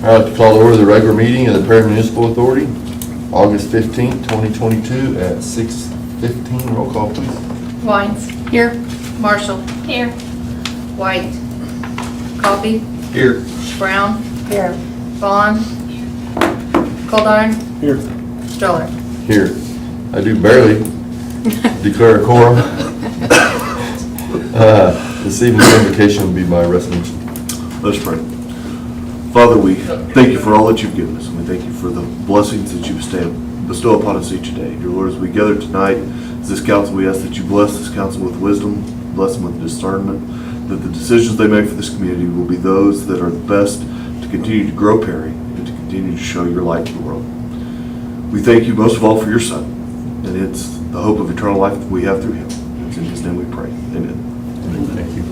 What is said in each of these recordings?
I'd like to call to order the regular meeting of the Prairie Municipal Authority, August 15th, 2022 at 6:15. Roll call, please. Wines. Here. Marshall. Here. White. Coffee. Here. Brown. Here. Vaughn. Coldarn. Here. Stroller. Here. I do barely declare a quorum. This evening's invocation will be by resignation. Let's pray. Father, we thank you for all that you've given us, and we thank you for the blessings that you bestow upon us each day. Dear Lord, as we gather tonight, as this council, we ask that you bless this council with wisdom, bless them with discernment, that the decisions they make for this community will be those that are the best to continue to grow Prairie and to continue to show your light to the world. We thank you most of all for your Son, and it's the hope of eternal life that we have through him. It's in his name we pray. Amen. Thank you.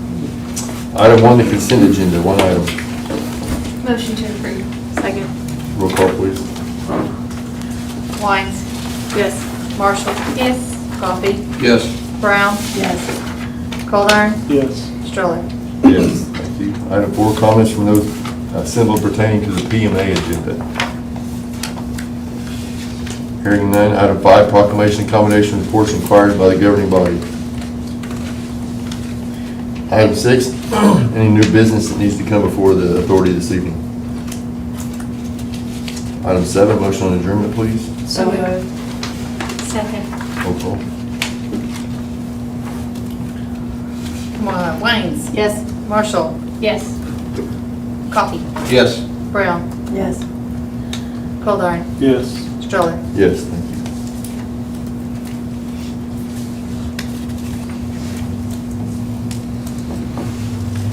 Item 1, the consent agenda. One item. Motion to approve. Second. Roll call, please. Wines. Yes. Marshall. Yes. Coffee. Yes. Brown. Yes. Coldarn. Yes. Stroller. Yes, thank you. Item 4, comments from those assembled pertaining to the PMA agenda. Hearing none. Item 5, proclamation and commendation reports required by the governing body. Item 6, any new business that needs to come before the authority this evening. Item 7, motion on adjournment, please. So moved. Second. Roll call. Come on. Wines. Yes. Marshall. Yes. Coffee. Yes. Brown. Yes. Coldarn. Yes. Stroller. Yes, thank you.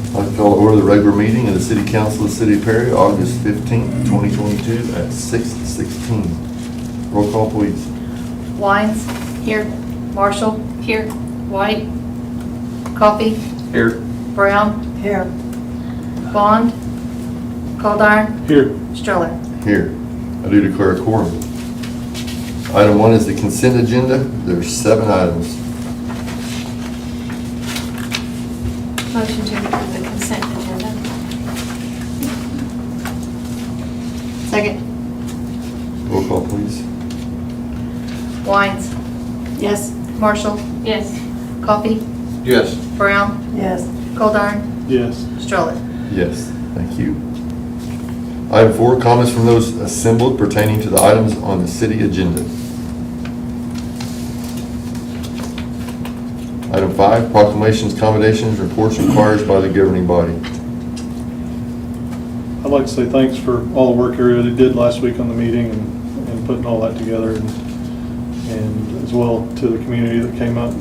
I'd like to call to order the regular meeting of the City Council of the City of Prairie, August 15th, 2022 at 6:16. Roll call, please. Wines. Here. Marshall. Here. White. Coffee. Here. Brown. Here. Bond. Coldarn. Here. Stroller. Here. I do declare a quorum. Item 1 is the consent agenda. There's 7 items. Motion to approve the consent agenda. Second. Roll call, please. Wines. Yes. Marshall. Yes. Coffee. Yes. Brown. Yes. Coldarn. Yes. Stroller. Yes, thank you. Item 4, comments from those assembled pertaining to the items on the city agenda. Item 5, proclamations, commendations, reports required by the governing body. I'd like to say thanks for all the work everybody did last week on the meeting and putting all that together, and as well to the community that came up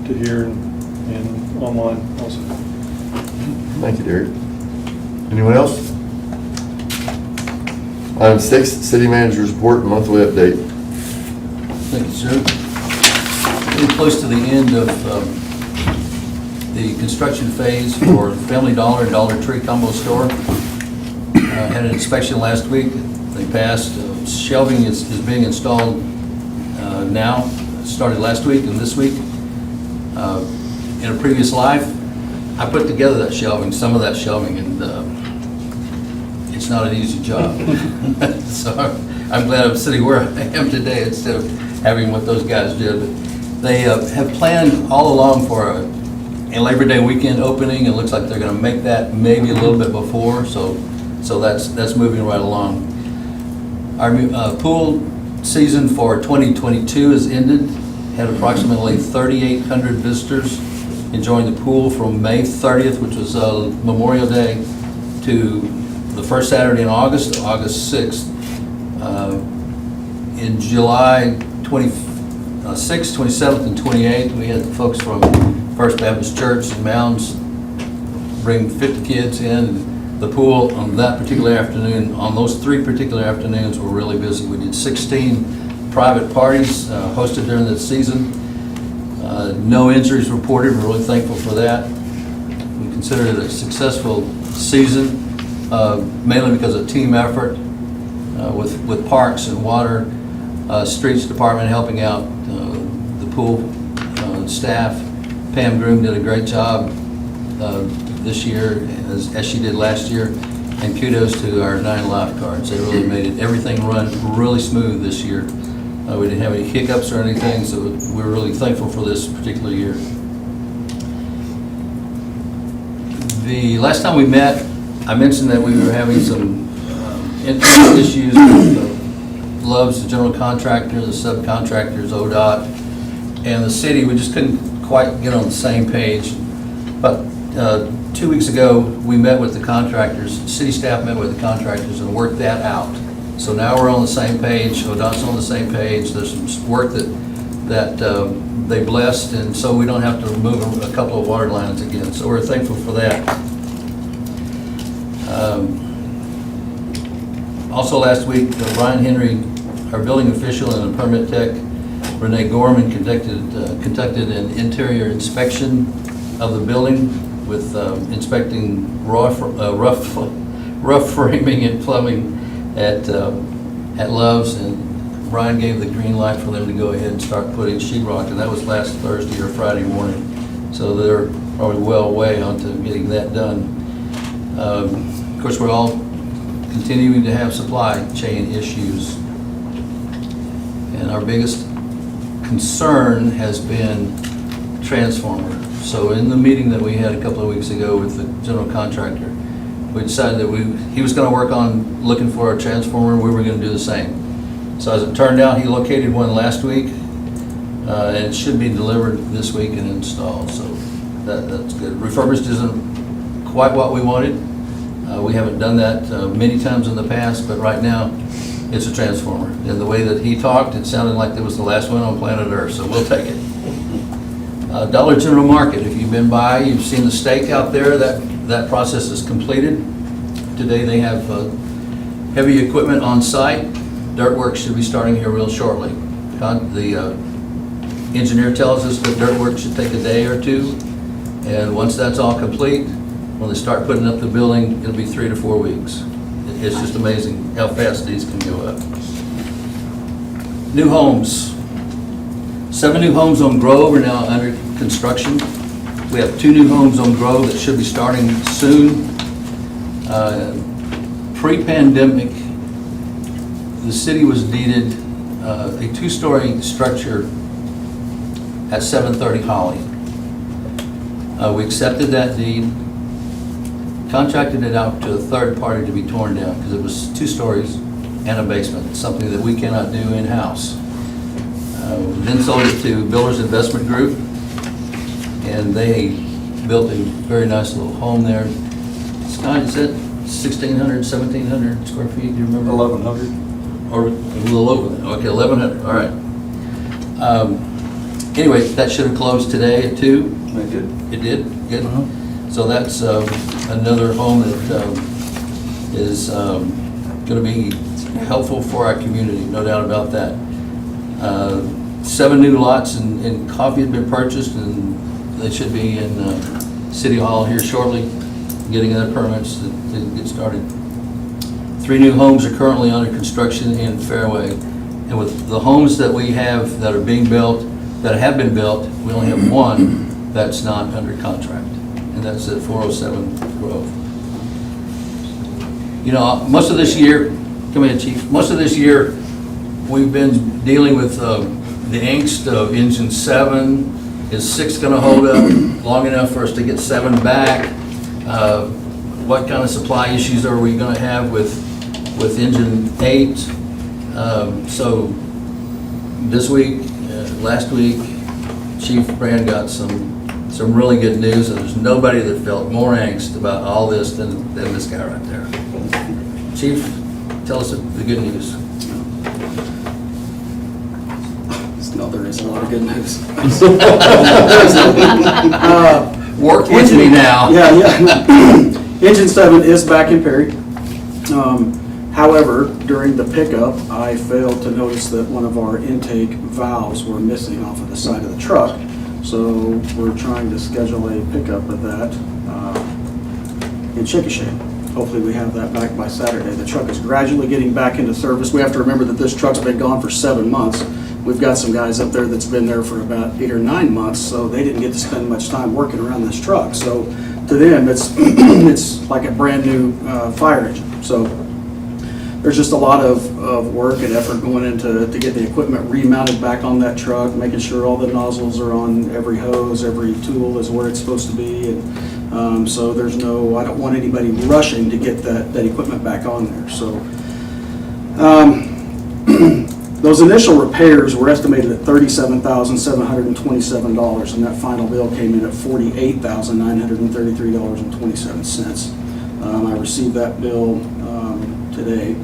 to hear and online also. Thank you, Derek. Anyone else? Item 6, city manager's report and monthly update. Thank you, sir. Getting close to the end of the construction phase for Family Dollar Tree combo store. Had an inspection last week. They passed. Shelving is being installed now. Started last week and this week. In a previous life, I put together that shelving, some of that shelving, and it's not an easy job. So I'm glad I'm sitting where I am today instead of having what those guys did. But they have planned all along for a Labor Day weekend opening. It looks like they're going to make that maybe a little bit before, so that's moving right along. Our pool season for 2022 has ended. Had approximately 3,800 visitors enjoying the pool from May 30th, which was Memorial Day, to the first Saturday in August, August 6th. In July 26th, 27th, and 28th, we had folks from First Baptist Church in Mounds bring 50 kids in. The pool on that particular afternoon, on those 3 particular afternoons, were really busy. We did 16 private parties hosted during the season. No injuries reported. We're really thankful for that. We consider it a successful season, mainly because of team effort with parks and water, streets department helping out the pool staff. Pam Groom did a great job this year, as she did last year. And kudos to our 9 lifeguards. They really made everything run really smooth this year. We didn't have any hiccups or anything, so we're really thankful for this particular year. The last time we met, I mentioned that we were having some internal issues with Love's, the general contractor, the subcontractors, ODOT, and the city. We just couldn't quite get on the same page. But 2 weeks ago, we met with the contractors, city staff met with the contractors and worked that out. So now we're on the same page, ODOT's on the same page. There's some work that they blessed, and so we don't have to remove a couple of water lines again. So we're thankful for that. Also last week, Brian Henry, our building official and a permit tech, Renee Gorman conducted an interior inspection of the building with inspecting rough framing and plumbing at Love's, and Brian gave the green light for them to go ahead and start putting sheetrock, and that was last Thursday or Friday morning. So they're probably well way onto getting that done. Of course, we're all continuing to have supply chain issues, and our biggest concern has been transformer. So in the meeting that we had a couple of weeks ago with the general contractor, we decided that he was going to work on looking for a transformer, and we were going to do the same. So as it turned out, he located one last week, and it should be delivered this week and installed. So that's good. Refurbished isn't quite what we wanted. We haven't done that many times in the past, but right now it's a transformer. And the way that he talked, it sounded like it was the last one on planet Earth, so we'll take it. Dollar General Market, if you've been by, you've seen the stake out there. That process is completed. Today they have heavy equipment on site. Dirt work should be starting here real shortly. The engineer tells us that dirt work should take a day or two, and once that's all complete, when they start putting up the building, it'll be 3 to 4 weeks. It's just amazing how fast these can go up. New homes. 7 new homes on Grove are now under construction. We have 2 new homes on Grove that should be starting soon. Pre-pandemic, the city was deeded a 2-story structure at 730 Holly. We accepted that deed, contracted it out to a third party to be torn down because it was 2 stories and a basement, something that we cannot do in-house. Then sold it to Builders Investment Group, and they built a very nice little home there. Scott, is that 1,600, 1,700 square feet, do you remember? 1,100. Or a little over that, okay, 1,100, all right. Anyway, that should have closed today at 2. They did. It did? Good. So that's another home that is going to be helpful for our community, no doubt about that. 7 new lots in coffee have been purchased, and they should be in City Hall here shortly, getting other permits to get started. 3 new homes are currently under construction in Fairway, and with the homes that we have that are being built, that have been built, we only have 1 that's not under contract, and that's at 407 Grove. You know, most of this year, come in, Chief, most of this year, we've been dealing with the angst of engine 7. Is 6 going to hold up long enough for us to get 7 back? What kind of supply issues are we going to have with engine 8? So this week, last week, Chief Brand got some really good news, and there's nobody that felt more angst about all this than this guy right there. Chief, tell us the good news. No, there is a lot of good news. Work with me now. Yeah. Engine 7 is back in Perry. However, during the pickup, I failed to notice that one of our intake valves were missing off of the side of the truck. So we're trying to schedule a pickup of that in Chickasha. Hopefully we have that back by Saturday. The truck is gradually getting back into service. We have to remember that this truck's been gone for 7 months. We've got some guys up there that's been there for about 8 or 9 months, so they didn't get to spend much time working around this truck. So to them, it's, it's like a brand-new fire engine. So there's just a lot of work and effort going into to get the equipment remounted back on that truck, making sure all the nozzles are on every hose, every tool is where it's supposed to be. And so there's no, I don't want anybody rushing to get that equipment back on there. So those initial repairs were estimated at $37,727, and that final bill came in at $48,933.27. I received that bill today,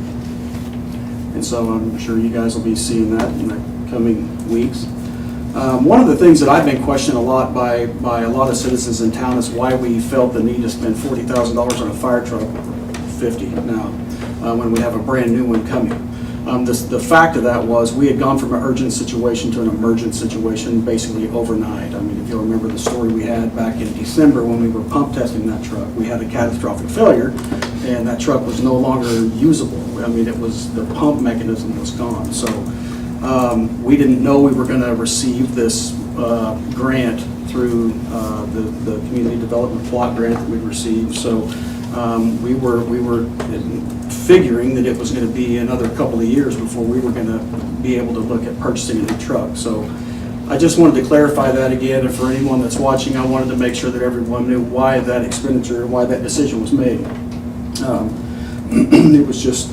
and so I'm sure you guys will be seeing that in the coming weeks. One of the things that I've been questioned a lot by a lot of citizens in town is why we felt the need to spend $40,000 on a fire truck, $50 now, when we have a brand new one coming. The fact of that was we had gone from an urgent situation to an emergent situation basically overnight. I mean, if you'll remember the story we had back in December when we were pump testing that truck, we had a catastrophic failure and that truck was no longer usable. I mean, it was, the pump mechanism was gone. So we didn't know we were going to receive this grant through the community development block grant that we received. So we were figuring that it was going to be another couple of years before we were going to be able to look at purchasing a new truck. So I just wanted to clarify that again, and for anyone that's watching, I wanted to make sure that everyone knew why that expenditure, why that decision was made. It was just,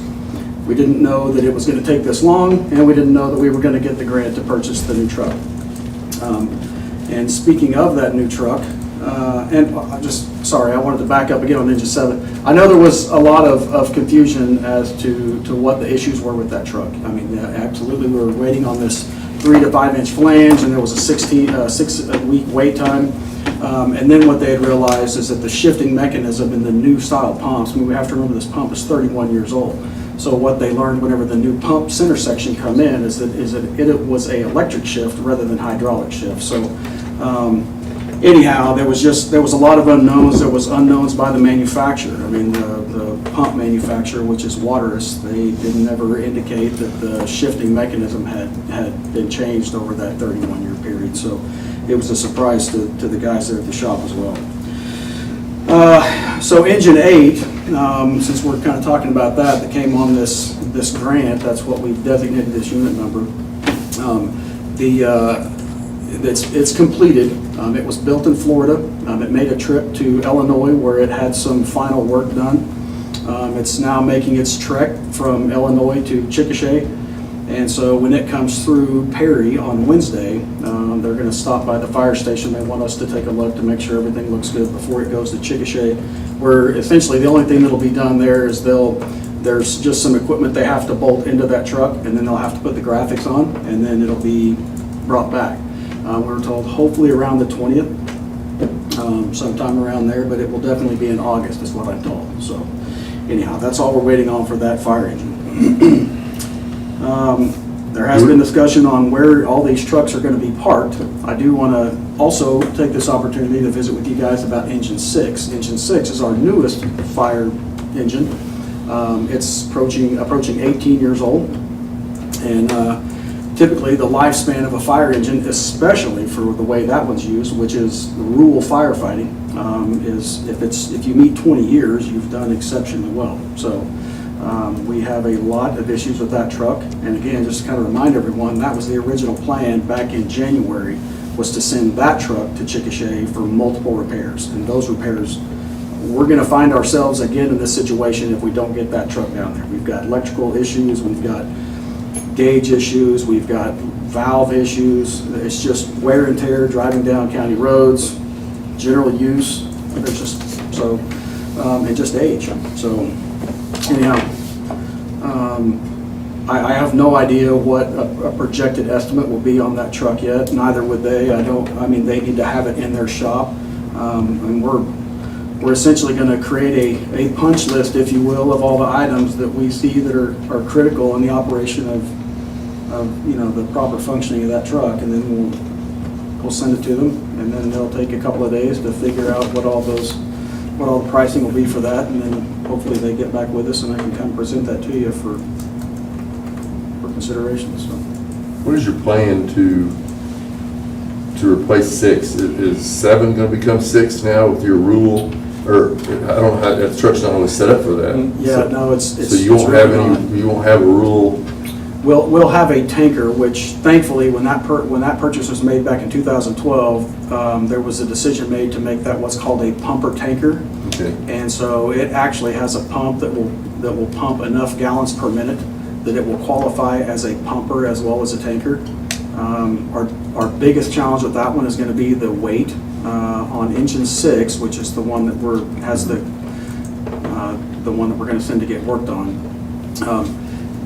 we didn't know that it was going to take this long, and we didn't know that we were going to get the grant to purchase the new truck. And speaking of that new truck, and sorry, I wanted to back up again on Engine 7. I know there was a lot of confusion as to what the issues were with that truck. I mean, absolutely, we were waiting on this 3 to 5 inch flange, and there was a 6-week wait time. And then what they had realized is that the shifting mechanism in the new style pumps, I mean, we have to remember this pump is 31 years old. So what they learned whenever the new pump center section come in is that it was a electric shift rather than hydraulic shift. So anyhow, there was a lot of unknowns. There was unknowns by the manufacturer. I mean, the pump manufacturer, which is Waterous, they didn't ever indicate that the shifting mechanism had been changed over that 31-year period. So it was a surprise to the guys there at the shop as well. So Engine 8, since we're kind of talking about that came on this grant, that's what we've designated this unit number. It's completed. It was built in Florida. It made a trip to Illinois where it had some final work done. It's now making its trek from Illinois to Chickasha. And so when it comes through Prairie on Wednesday, they're going to stop by the fire station. They want us to take a look to make sure everything looks good before it goes to Chickasha, where essentially the only thing that'll be done there is there's just some equipment they have to bolt into that truck, and then they'll have to put the graphics on, and then it'll be brought back. We're told hopefully around the 20th, sometime around there, but it will definitely be in August is what I'm told. So anyhow, that's all we're waiting on for that fire engine. There has been discussion on where all these trucks are going to be parked. I do want to also take this opportunity to visit with you guys about Engine 6. Engine 6 is our newest fire engine. It's approaching 18 years old, and typically the lifespan of a fire engine, especially for the way that one's used, which is rural firefighting, is if you meet 20 years, you've done exceptionally well. So we have a lot of issues with that truck, and again, just to kind of remind everyone, that was the original plan back in January, was to send that truck to Chickasha for multiple repairs, and those repairs, we're going to find ourselves again in this situation if we don't get that truck down there. We've got electrical issues, we've got gauge issues, we've got valve issues. It's just wear and tear driving down county roads, general use. There's just so and just age. So anyhow, I have no idea what a projected estimate will be on that truck yet. Neither would they. I mean, they need to have it in their shop, and we're essentially going to create a punch list, if you will, of all the items that we see that are critical in the operation of the proper functioning of that truck, and then we'll send it to them, and then they'll take a couple of days to figure out what all the pricing will be for that, and then hopefully they get back with us and I can come present that to you for consideration. So, What is your plan to replace 6? Is 7 going to become 6 now with your rule I don't know how, that truck's not only set up for that. Yeah, no, it's. So you won't have any, you won't have a rule, We'll have a tanker, which thankfully, when that purchase was made back in 2012, there was a decision made to make that what's called a pumper tanker. okay, And so it actually has a pump that will pump enough gallons per minute that it will qualify as a pumper as well as a tanker. Our biggest challenge with that one is going to be the weight on engine 6, which is the one that has the one that we're going to send to get worked on.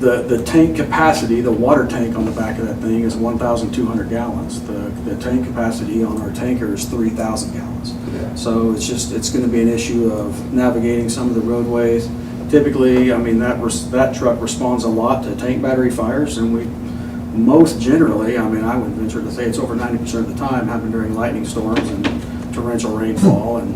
The tank capacity, the water tank on the back of that thing is 1,200 gallons. The tank capacity on our tanker is 3,000 gallons. Yeah. So it's going to be an issue of navigating some of the roadways. Typically, I mean, that truck responds a lot to tank battery fires, and we most generally, I mean, I would venture to say it's over 90% of the time happen during lightning storms and torrential rainfall, and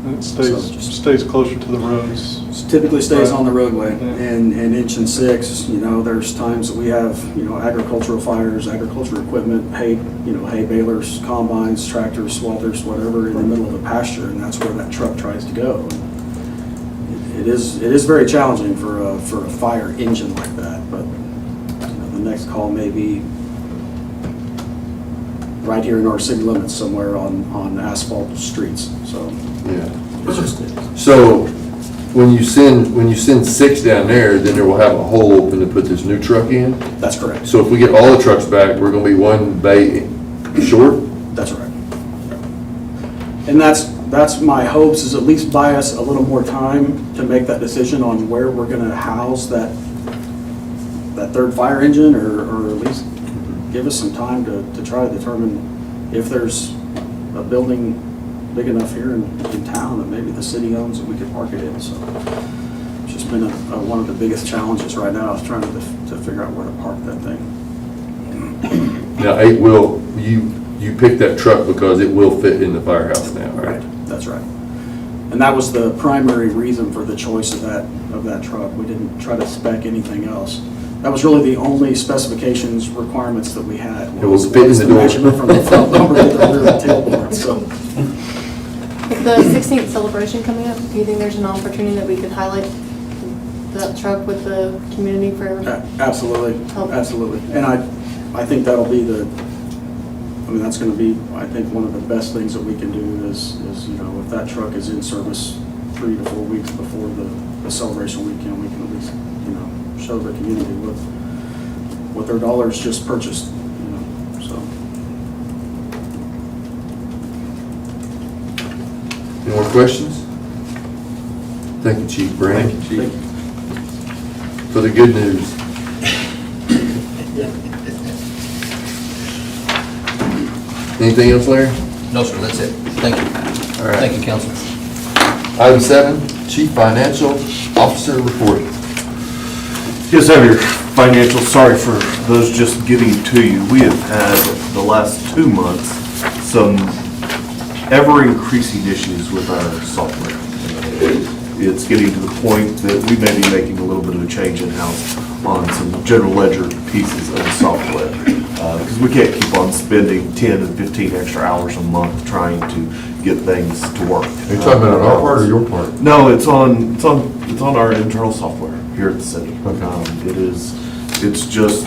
And it So just- stays closer to the roads. typically stays on the roadway. Yeah. And engine 6, you know, there's times that we have, you know, agricultural fires, agricultural equipment, hay balers, combines, tractors, swelters, whatever, in the middle of a pasture, and that's where that truck tries to go. It is very challenging for a fire engine like that, but you know, the next call may be right here in our city limits somewhere on asphalt streets, so. yeah. So, when you send 6 down there, then there will have a hole open to put this new truck in? That's correct. So if we get all the trucks back, we're gonna be one bay short? That's right. And that's my hopes, is at least buy us a little more time to make that decision on where we're gonna house that third fire engine, or at least give us some time to try to determine if there's a building big enough here in town that maybe the city owns that we could park it in, so. It's just been one of the biggest challenges right now, is trying to figure out where to park that thing. Now, you picked that truck because it will fit in the firehouse now, right? That's right. And that was the primary reason for the choice of that truck. We didn't try to spec anything else. That was really the only specifications requirements that we had. It will fit in the door. Measurement from the front bumper to the rear tailboard, so. With the 16th celebration coming up, do you think there's an opportunity that we could highlight that truck with the community for? Absolutely, absolutely. And I think that'll be that's gonna be, I think, one of the best things that we can do is, you know, if that truck is in service 3 to 4 weeks before the celebration weekend, we can at least, you know, show the community what their dollars just purchased, you know, so. Any more questions? Thank you, Chief Brand. Thank you. For the good news. Anything else, Larry? No, sir, that's it. Thank you. All right. Thank you, council. Item 7, Chief Financial Officer Report. Just have your financials, sorry for those just getting to you. We have had the last 2 months some ever-increasing issues with our software. It's getting to the point that we may be making a little bit of a change in-house on some general ledger pieces of the software. Because we can't keep on spending 10 and 15 extra hours a month trying to get things to work. Are you talking about on our part or your part? No, it's on our internal software here at the city. It's just,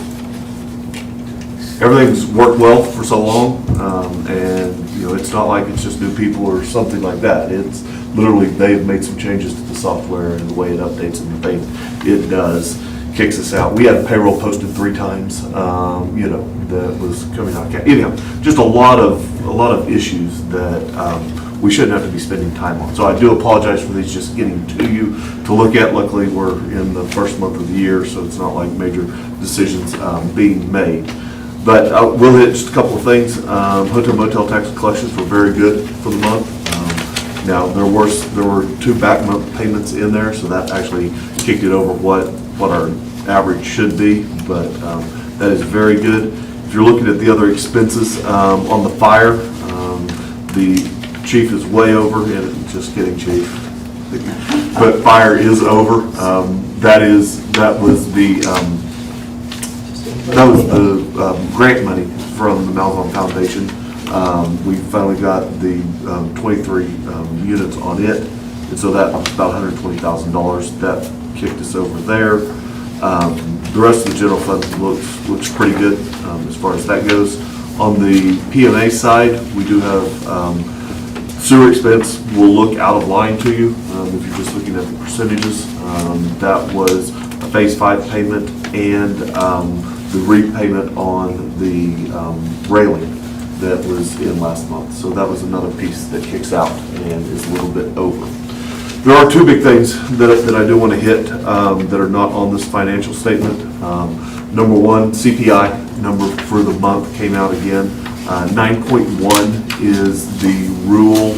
everything's worked well for so long, and, you know, it's not like it's just new people or something like that. It's literally, they've made some changes to the software and the way it updates and the things it does, kicks us out. We had payroll posted 3 times, you know, that was coming out. Anyhow, just a lot of issues that we shouldn't have to be spending time on. So I do apologize for these just getting to you to look at. Luckily, we're in the first month of the year, so it's not like major decisions being made. But we'll hit just a couple of things. Hotel motel tax collections were very good for the month. Now, there were 2 back month payments in there, so that actually kicked it over what our average should be, but that is very good. If you're looking at the other expenses on the fire, the chief is way over, and just kidding, chief. But fire is over. That was the grant money from the Malzahn Foundation We finally got the 23 units on it, and so that was about $120,000. That kicked us over there. The rest of the general fund looks pretty good as far as that goes. On the PMA side, we do have sewer expense will look out of line to you if you're just looking at the percentages. That was a Phase 5 payment and the repayment on the railing that was in last month. So that was another piece that kicks out and is a little bit over. There are two big things that I do want to hit that are not on this financial statement. Number one, CPI number for the month came out again. 9.1 is the rural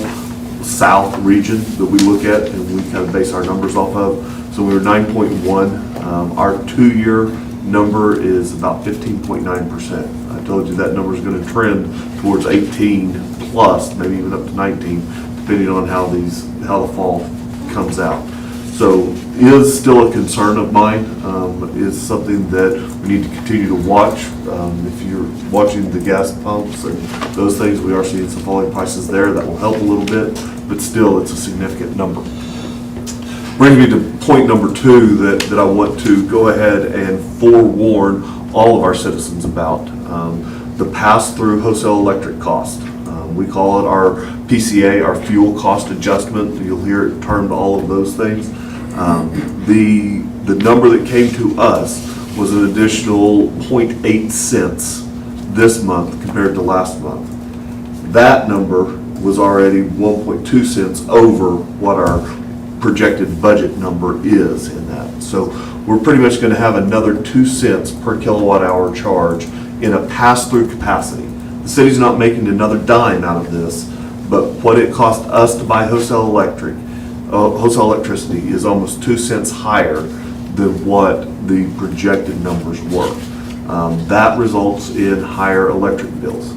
south region that we look at and we kind of base our numbers off of. So we were 9.1. Our 2-year number is about 15.9%. I told you that number is going to trend towards 18 plus, maybe even up to 19, depending on how the fall comes out. So is still a concern of mine, is something that we need to continue to watch. If you're watching the gas pumps and those things, we are seeing some falling prices there. That will help a little bit, but still it's a significant number. Brings me to point number 2 that I want to go ahead and forewarn all of our citizens about. The pass-through wholesale electric cost. We call it our PCA, our fuel cost adjustment. You'll hear it termed all of those things. The number that came to us was an additional 0.8 cents this month compared to last month. That number was already 1.2 cents over what our projected budget number is in that. So we're pretty much going to have another 2 cents per kilowatt hour charge in a pass-through capacity. The city's not making another dime out of this, but what it cost us to buy wholesale electricity is almost 2 cents higher than what the projected numbers were. That results in higher electric bills.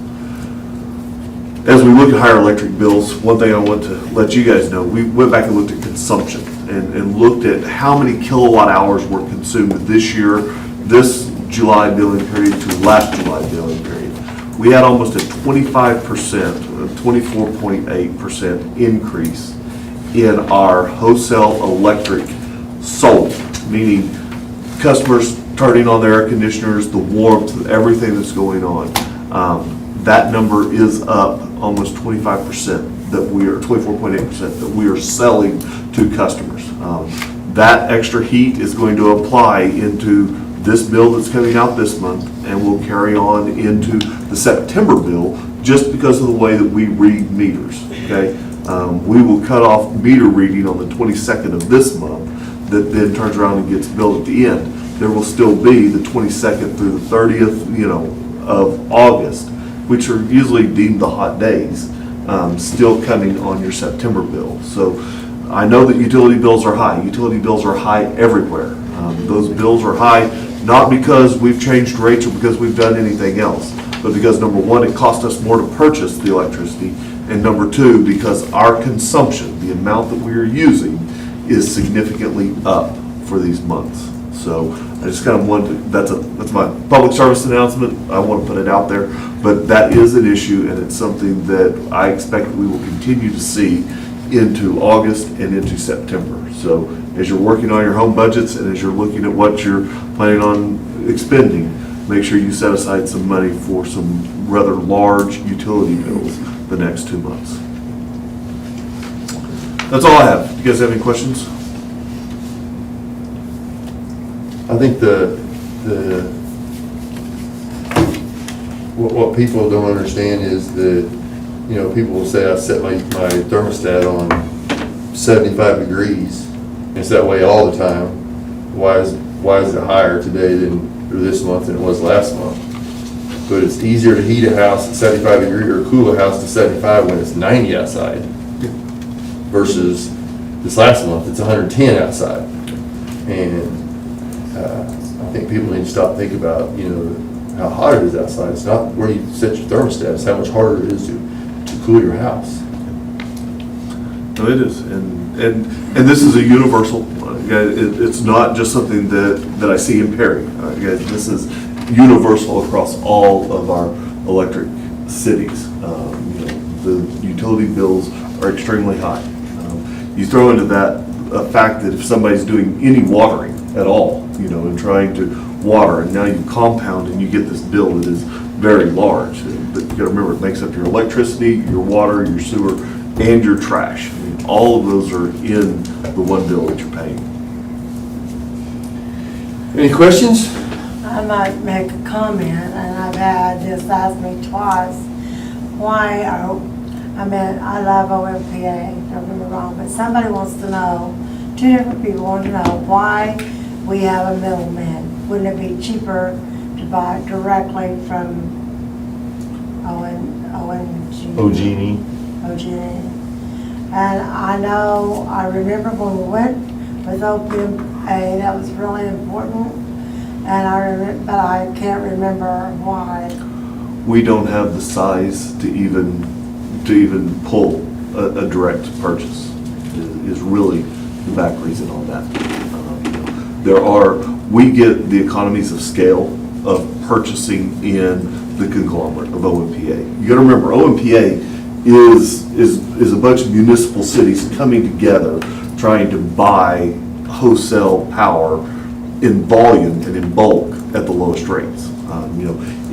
As we look at higher electric bills, one thing I want to let you guys know, we went back and looked at consumption and looked at how many kilowatt hours were consumed this year, this July billing period to last July billing period. We had almost a 25%, 24.8% increase in our wholesale electric sold, meaning customers turning on their air conditioners, the warmth, everything that's going on. That number is up almost 25% that we are, 24.8% that we are selling to customers. That extra heat is going to apply into this bill that's coming out this month and will carry on into the September bill just because of the way that we read meters, okay? We will cut off meter reading on the 22nd of this month that then turns around and gets billed at the end. There will still be the 22nd through the 30th, of August, which are usually deemed the hot days, still coming on your September bill. So I know that utility bills are high. Utility bills are high everywhere. Those bills are high not because we've changed rates or because we've done anything else, but because number one, it cost us more to purchase the electricity, and number two, because our consumption, the amount that we are using, is significantly up for these months. So I just kind of wanted to, that's my public service announcement. I want to put it out there, but that is an issue, and it's something that I expect we will continue to see into August and into September. So as you're working on your home budgets and as you're looking at what you're planning on expending, make sure you set aside some money for some rather large utility bills the next 2 months. That's all I have. You guys have any questions? I think what people don't understand is that, people will say I set my thermostat on 75 degrees, and it's that way all the time. Why is it higher today or this month than it was last month? But it's easier to heat a house at 75 degrees or cool a house to 75 when it's 90 outside versus this last month it's 110 outside. And I think people need to stop thinking about, how hot it is outside. It's not where you set your thermostat, it's how much harder it is to cool your house. No, it is, and this is a universal. It's not just something that I see in Perry. Guys, this is universal across all of our electric cities. The utility bills are extremely high. You throw into that a fact that if somebody's doing any watering at all, and trying to water, and now you compound and you get this bill that is very large. But you gotta remember, it makes up your electricity, your water, your sewer, and your trash. I mean, all of those are in the one bill that you're paying. Any questions? I might make a comment, and I've had this asked me twice, why I love OMPA, don't get me wrong, but somebody wants to know, two different people want to know why we have a middleman. Wouldn't it be cheaper to buy directly from OG&E. OG&E? And I remember when we went with OPMA, that was really important, and but I can't remember why. We don't have the size to even pull a direct purchase, is really the back reason on that. We get the economies of scale of purchasing in the conglomerate of OMPA. You gotta remember, OMPA is a bunch of municipal cities coming together, trying to buy wholesale power in volume and in bulk at the lowest rates.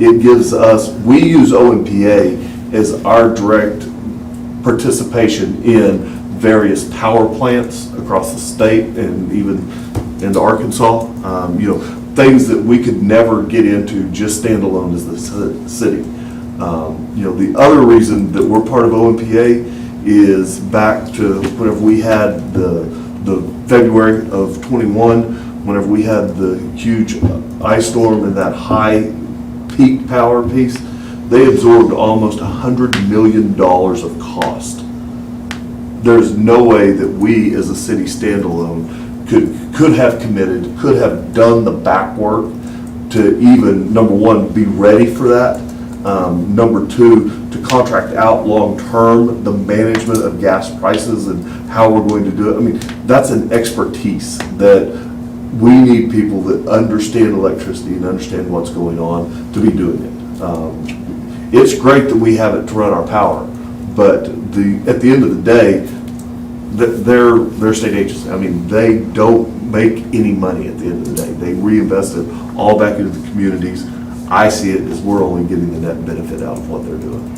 It gives us, we use OMPA as our direct participation in various power plants across the state and even into Arkansas. Things that we could never get into just standalone as the city. The other reason that we're part of OMPA is back to whenever we had the February of 21, whenever we had the huge ice storm and that high peak power piece, they absorbed almost $100 million of cost. There's no way that we as a city standalone could have committed, could have done the back work to even, number one, be ready for that. Number two, to contract out long-term the management of gas prices and how we're going to do it. I mean, that's an expertise that we need people that understand electricity and understand what's going on to be doing it. It's great that we have it to run our power, but at the end of the day, they're state agencies. I mean, they don't make any money at the end of the day. They reinvest it all back into the communities. I see it as we're only getting the net benefit out of what they're doing.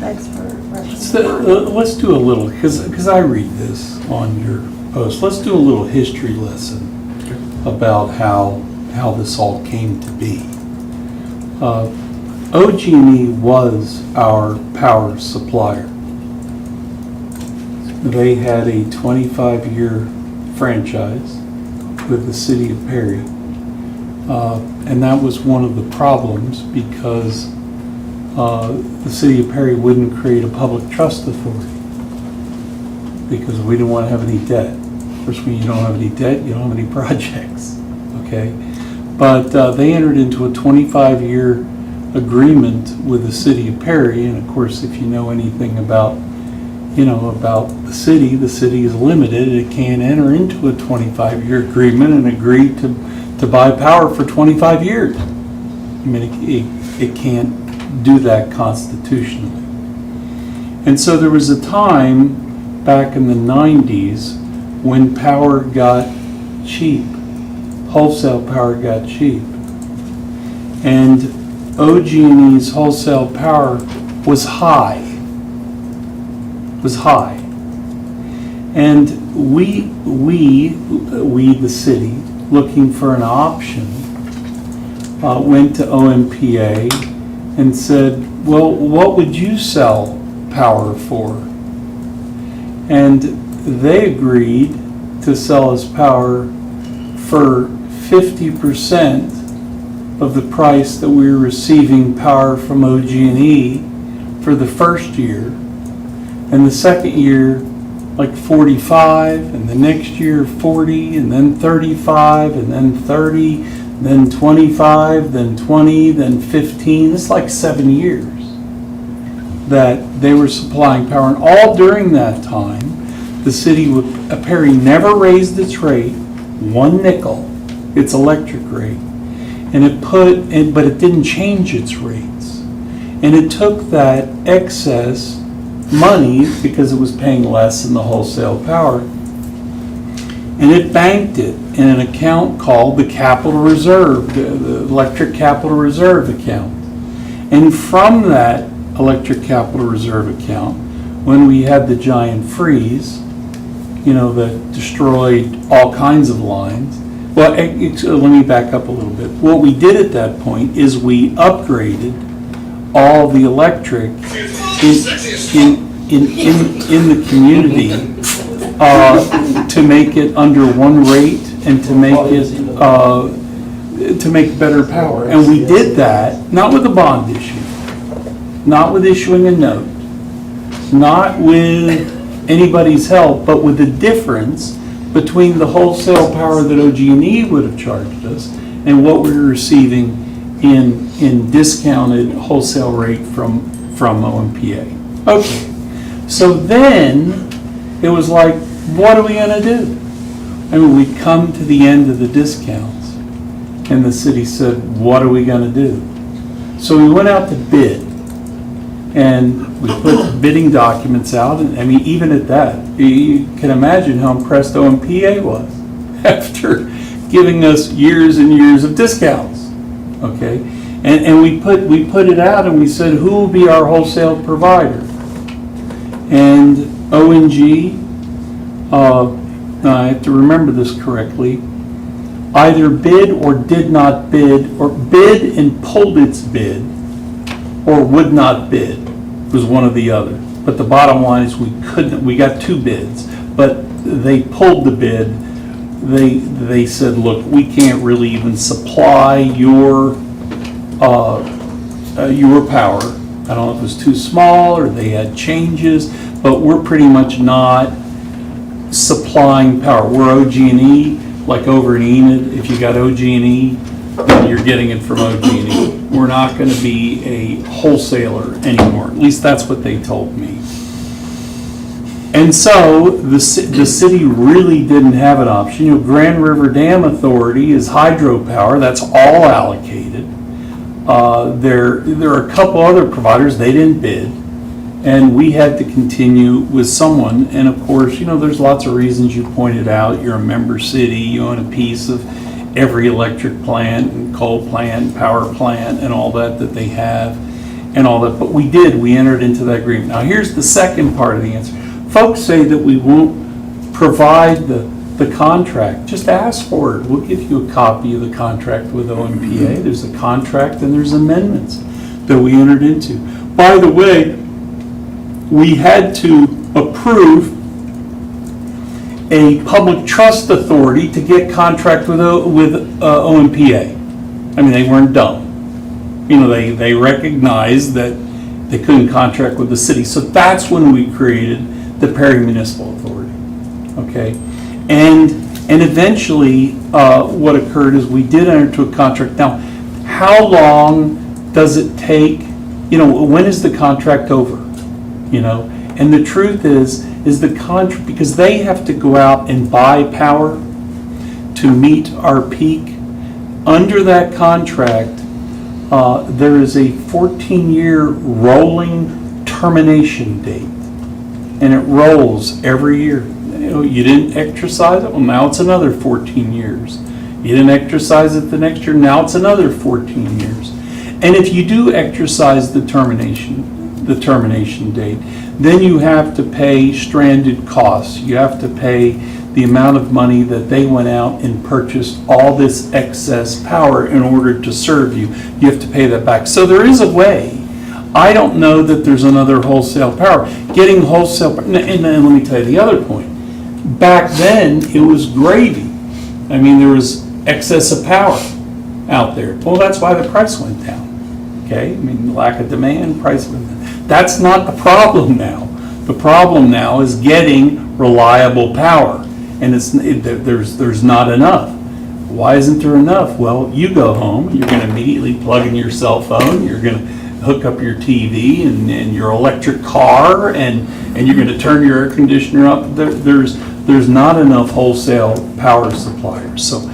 Thanks for Let's do a little, because I read this on your post, let's do a little history lesson about how this all came to be. OG&E was our power supplier. They had a 25-year franchise with the city of Prairie. And that was one of the problems because the city of Prairie wouldn't create a public trust authority because we didn't want to have any debt. Of course, when you don't have any debt, you don't have any projects, okay? But they entered into a 25-year agreement with the city of Prairie, and of course, if you know anything about the city is limited. It can't enter into a 25-year agreement and agree to buy power for 25 years. I mean, it can't do that constitutionally. And so there was a time back in the 90s when power got cheap, wholesale power got cheap. And OG&E's wholesale power was high. And we the city, looking for an option, went to OMPA and said, well, what would you sell power for? And they agreed to sell us power for 50% of the price that we were receiving power from OG&E for the first year. And the second year, like 45, and the next year 40, and then 35, and then 30, then 25, then 20, then 15. It's like 7 years that they were supplying power. And all during that time, the city of Prairie never raised its rate, 1 nickel, its electric rate. But it didn't change its rates. And it took that excess money, because it was paying less in the wholesale power, and it banked it in an account called the Capital Reserve, the Electric Capital Reserve account. And from that Electric Capital Reserve account, when we had the giant freeze, that destroyed all kinds of lines. Well, let me back up a little bit. What we did at that point is we upgraded all the electric in the community to make it under one rate and to make better power. And we did that not with a bond issue, not with issuing a note, not with anybody's help, but with the difference between the wholesale power that OG&E would have charged us and what we were receiving in discounted wholesale rate from OMPA. Okay, so then it was like, what are we gonna do? I mean, we come to the end of the discounts and the city said, what are we gonna do? So we went out to bid. And we put bidding documents out, and I mean, even at that, you can imagine how impressed OMPA was after giving us years and years of discounts, okay? And we put it out and we said, who will be our wholesale provider? And ONG, I have to remember this correctly, either bid or did not bid, or bid and pulled its bid, or would not bid. It was one or the other. But the bottom line is we got two bids, but they pulled the bid. They said, look, we can't really even supply your power. I don't know if it was too small or they had changes, but we're pretty much not supplying power. We're OG&E, like over in Enid. If you got OG&E, then you're getting it from OG&E. We're not going to be a wholesaler anymore. At least that's what they told me. And so the city really didn't have an option. Grand River Dam Authority is hydropower. That's all allocated. There are a couple other providers. They didn't bid. And we had to continue with someone. And of course, there's lots of reasons you pointed out. You're a member city. You own a piece of every electric plant and coal plant, power plant, and all that they have, and all that. But we entered into that agreement. Now here's the second part of the answer. Folks say that we won't provide the contract. Just ask for it. We'll give you a copy of the contract with OMPA. There's a contract and there's amendments that we entered into. By the way, we had to approve a public trust authority to get contract with OMPA. I mean, they weren't dumb. They recognized that they couldn't contract with the city. So that's when we created the Prairie Municipal Authority. Okay, and eventually, what occurred is we did enter into a contract. Now, how long does it take? When is the contract over? And the truth is the contract, because they have to go out and buy power to meet our peak. Under that contract, there is a 14-year rolling termination date, and it rolls every year. You didn't exercise it, well, now it's another 14 years. You didn't exercise it the next year, now it's another 14 years. And if you do exercise the termination date, then you have to pay stranded costs. You have to pay the amount of money that they went out and purchased all this excess power in order to serve you. You have to pay that back. So there is a way. I don't know that there's another wholesale power. Getting wholesale, and let me tell you the other point. Back then, it was gravy. I mean, there was excess of power out there. Well, that's why the price went down. Okay? I mean, lack of demand, price went down. That's not the problem now. The problem now is getting reliable power, and there's not enough. Why isn't there enough? Well, you go home, you're going to immediately plug in your cell phone, you're going to hook up your TV and your electric car, and you're going to turn your air conditioner up. There's not enough wholesale power suppliers. So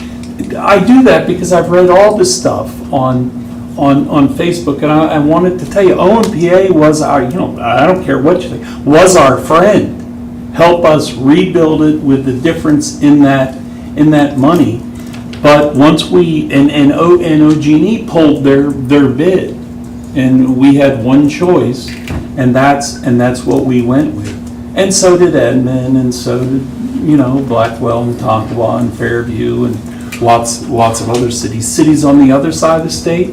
I do that because I've read all this stuff on on Facebook, and I wanted to tell you, OMPA was our, I don't care what you think, was our friend. Help us rebuild it with the difference in that money. But once and OG&E pulled their bid, and we had one choice, and that's what we went with. And so did Edmond, and so did, Blackwell and Tonkawa and Fairview and lots of other cities. Cities on the other side of the state,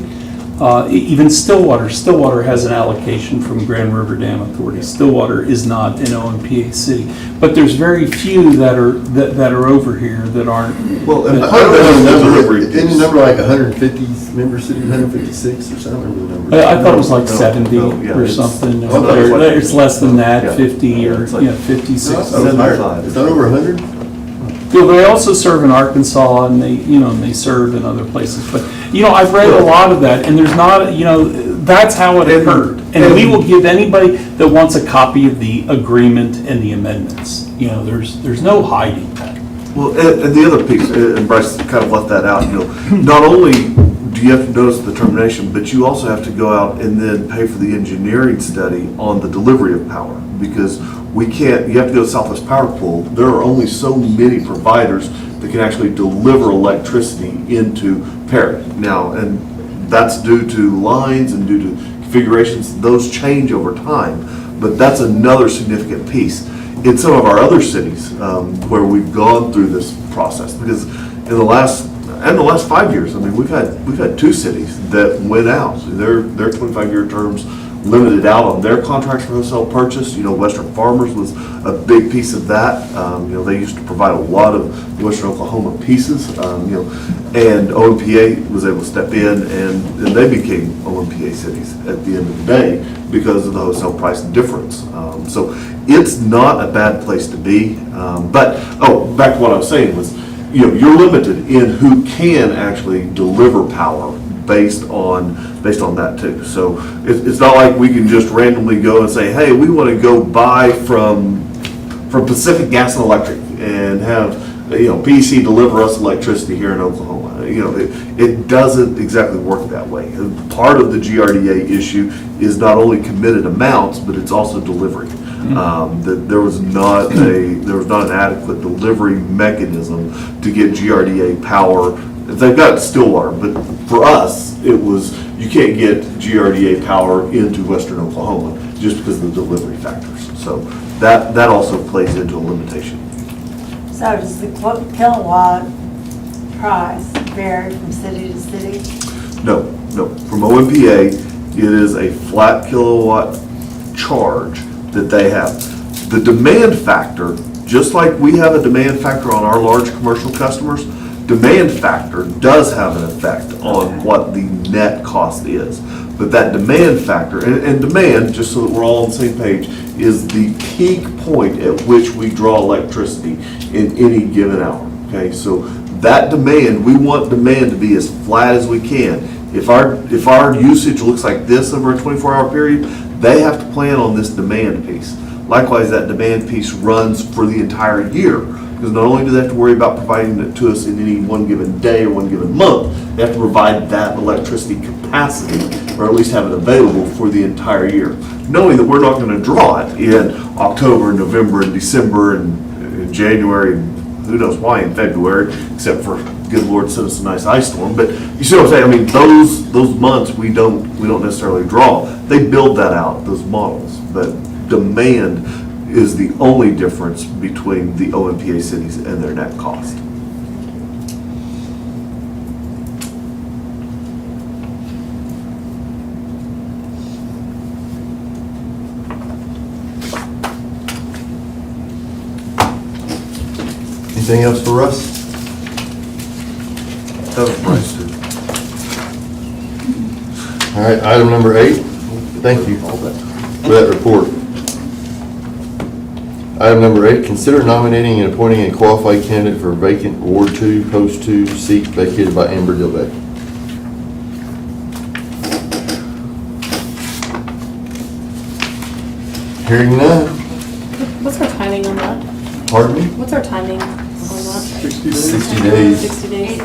even Stillwater. Stillwater has an allocation from Grand River Dam Authority. Stillwater is not an OMPA city, but there's very few that are over here that aren't. Well, and that- part of that is the delivery Didn't piece. the number like 150 member city, 156 or something? I don't remember the number. I thought it was like No, 70 no, yeah, or it's- something. it's like- It's less than that, Yeah. 50 or, It's like- 50, 60. It's not over 100? Yeah, they also serve in Arkansas, and they serve in other places. But, I've read a lot of that, and there's not, that's how it occurred. And we will give anybody that wants a copy of the agreement and the amendments. There's no hiding that. Well, and the other piece, and Bryce kind of left that out, not only do you have to notice the termination, but you also have to go out and then pay for the engineering study on the delivery of power, because you have to go to Southwest Power Pool. There are only so many providers that can actually deliver electricity into Prairie. Now, and that's due to lines and due to configurations, those change over time, but that's another significant piece. In some of our other cities, where we've gone through this process, because in the last 5 years, I mean, we've had two cities that went out. Their 25-year terms limited out on their contracts for wholesale purchase. Western Farmers was a big piece of that. They used to provide a lot of Western Oklahoma pieces, and OMPA was able to step in, and they became OMPA cities at the end of the day because of the wholesale price difference. So it's not a bad place to be. But back to what I was saying was, you're limited in who can actually deliver power based on that too. So it's not like we can just randomly go and say, hey, we want to go buy from Pacific Gas and Electric and have PEC deliver us electricity here in Oklahoma. It doesn't exactly work that way. And part of the GRDA issue is not only committed amounts, but it's also delivery. That there was not an adequate delivery mechanism to get GRDA power. They've got Stillwater, but for us, it was, you can't get GRDA power into Western Oklahoma just because of the delivery factors. So that also plays into a limitation. So does the kilowatt price vary from city to city? No. From OMPA, it is a flat kilowatt charge that they have. The demand factor, just like we have a demand factor on our large commercial customers, demand factor does have an effect on what the net cost is. But that demand factor, and demand, just so that we're all on the same page, is the peak point at which we draw electricity in any given hour. Okay, so that demand, we want demand to be as flat as we can. If our usage looks like this over a 24-hour period, they have to plan on this demand piece. Likewise, that demand piece runs for the entire year, because not only do they have to worry about providing it to us in any one given day or one given month, they have to provide that electricity capacity, or at least have it available for the entire year, knowing that we're not going to draw it in October, November, and December, and January, and who knows why in February, except for good Lord send us a nice ice storm. But you see what I'm saying? I mean, those months we don't necessarily draw. They build that out, those models, but demand is the only difference between the OMPA cities and their net cost. Anything else for us? That was Bryce too. All right, item number 8. Thank you for that report. Item number 8, consider nominating and appointing a qualified candidate for vacant Ward 2, Post 2 seat vacated by Amber Dillbeck. Hearing none. What's our timing on that? Pardon me? What's our timing on that? 60 days. 60 days. 60 days.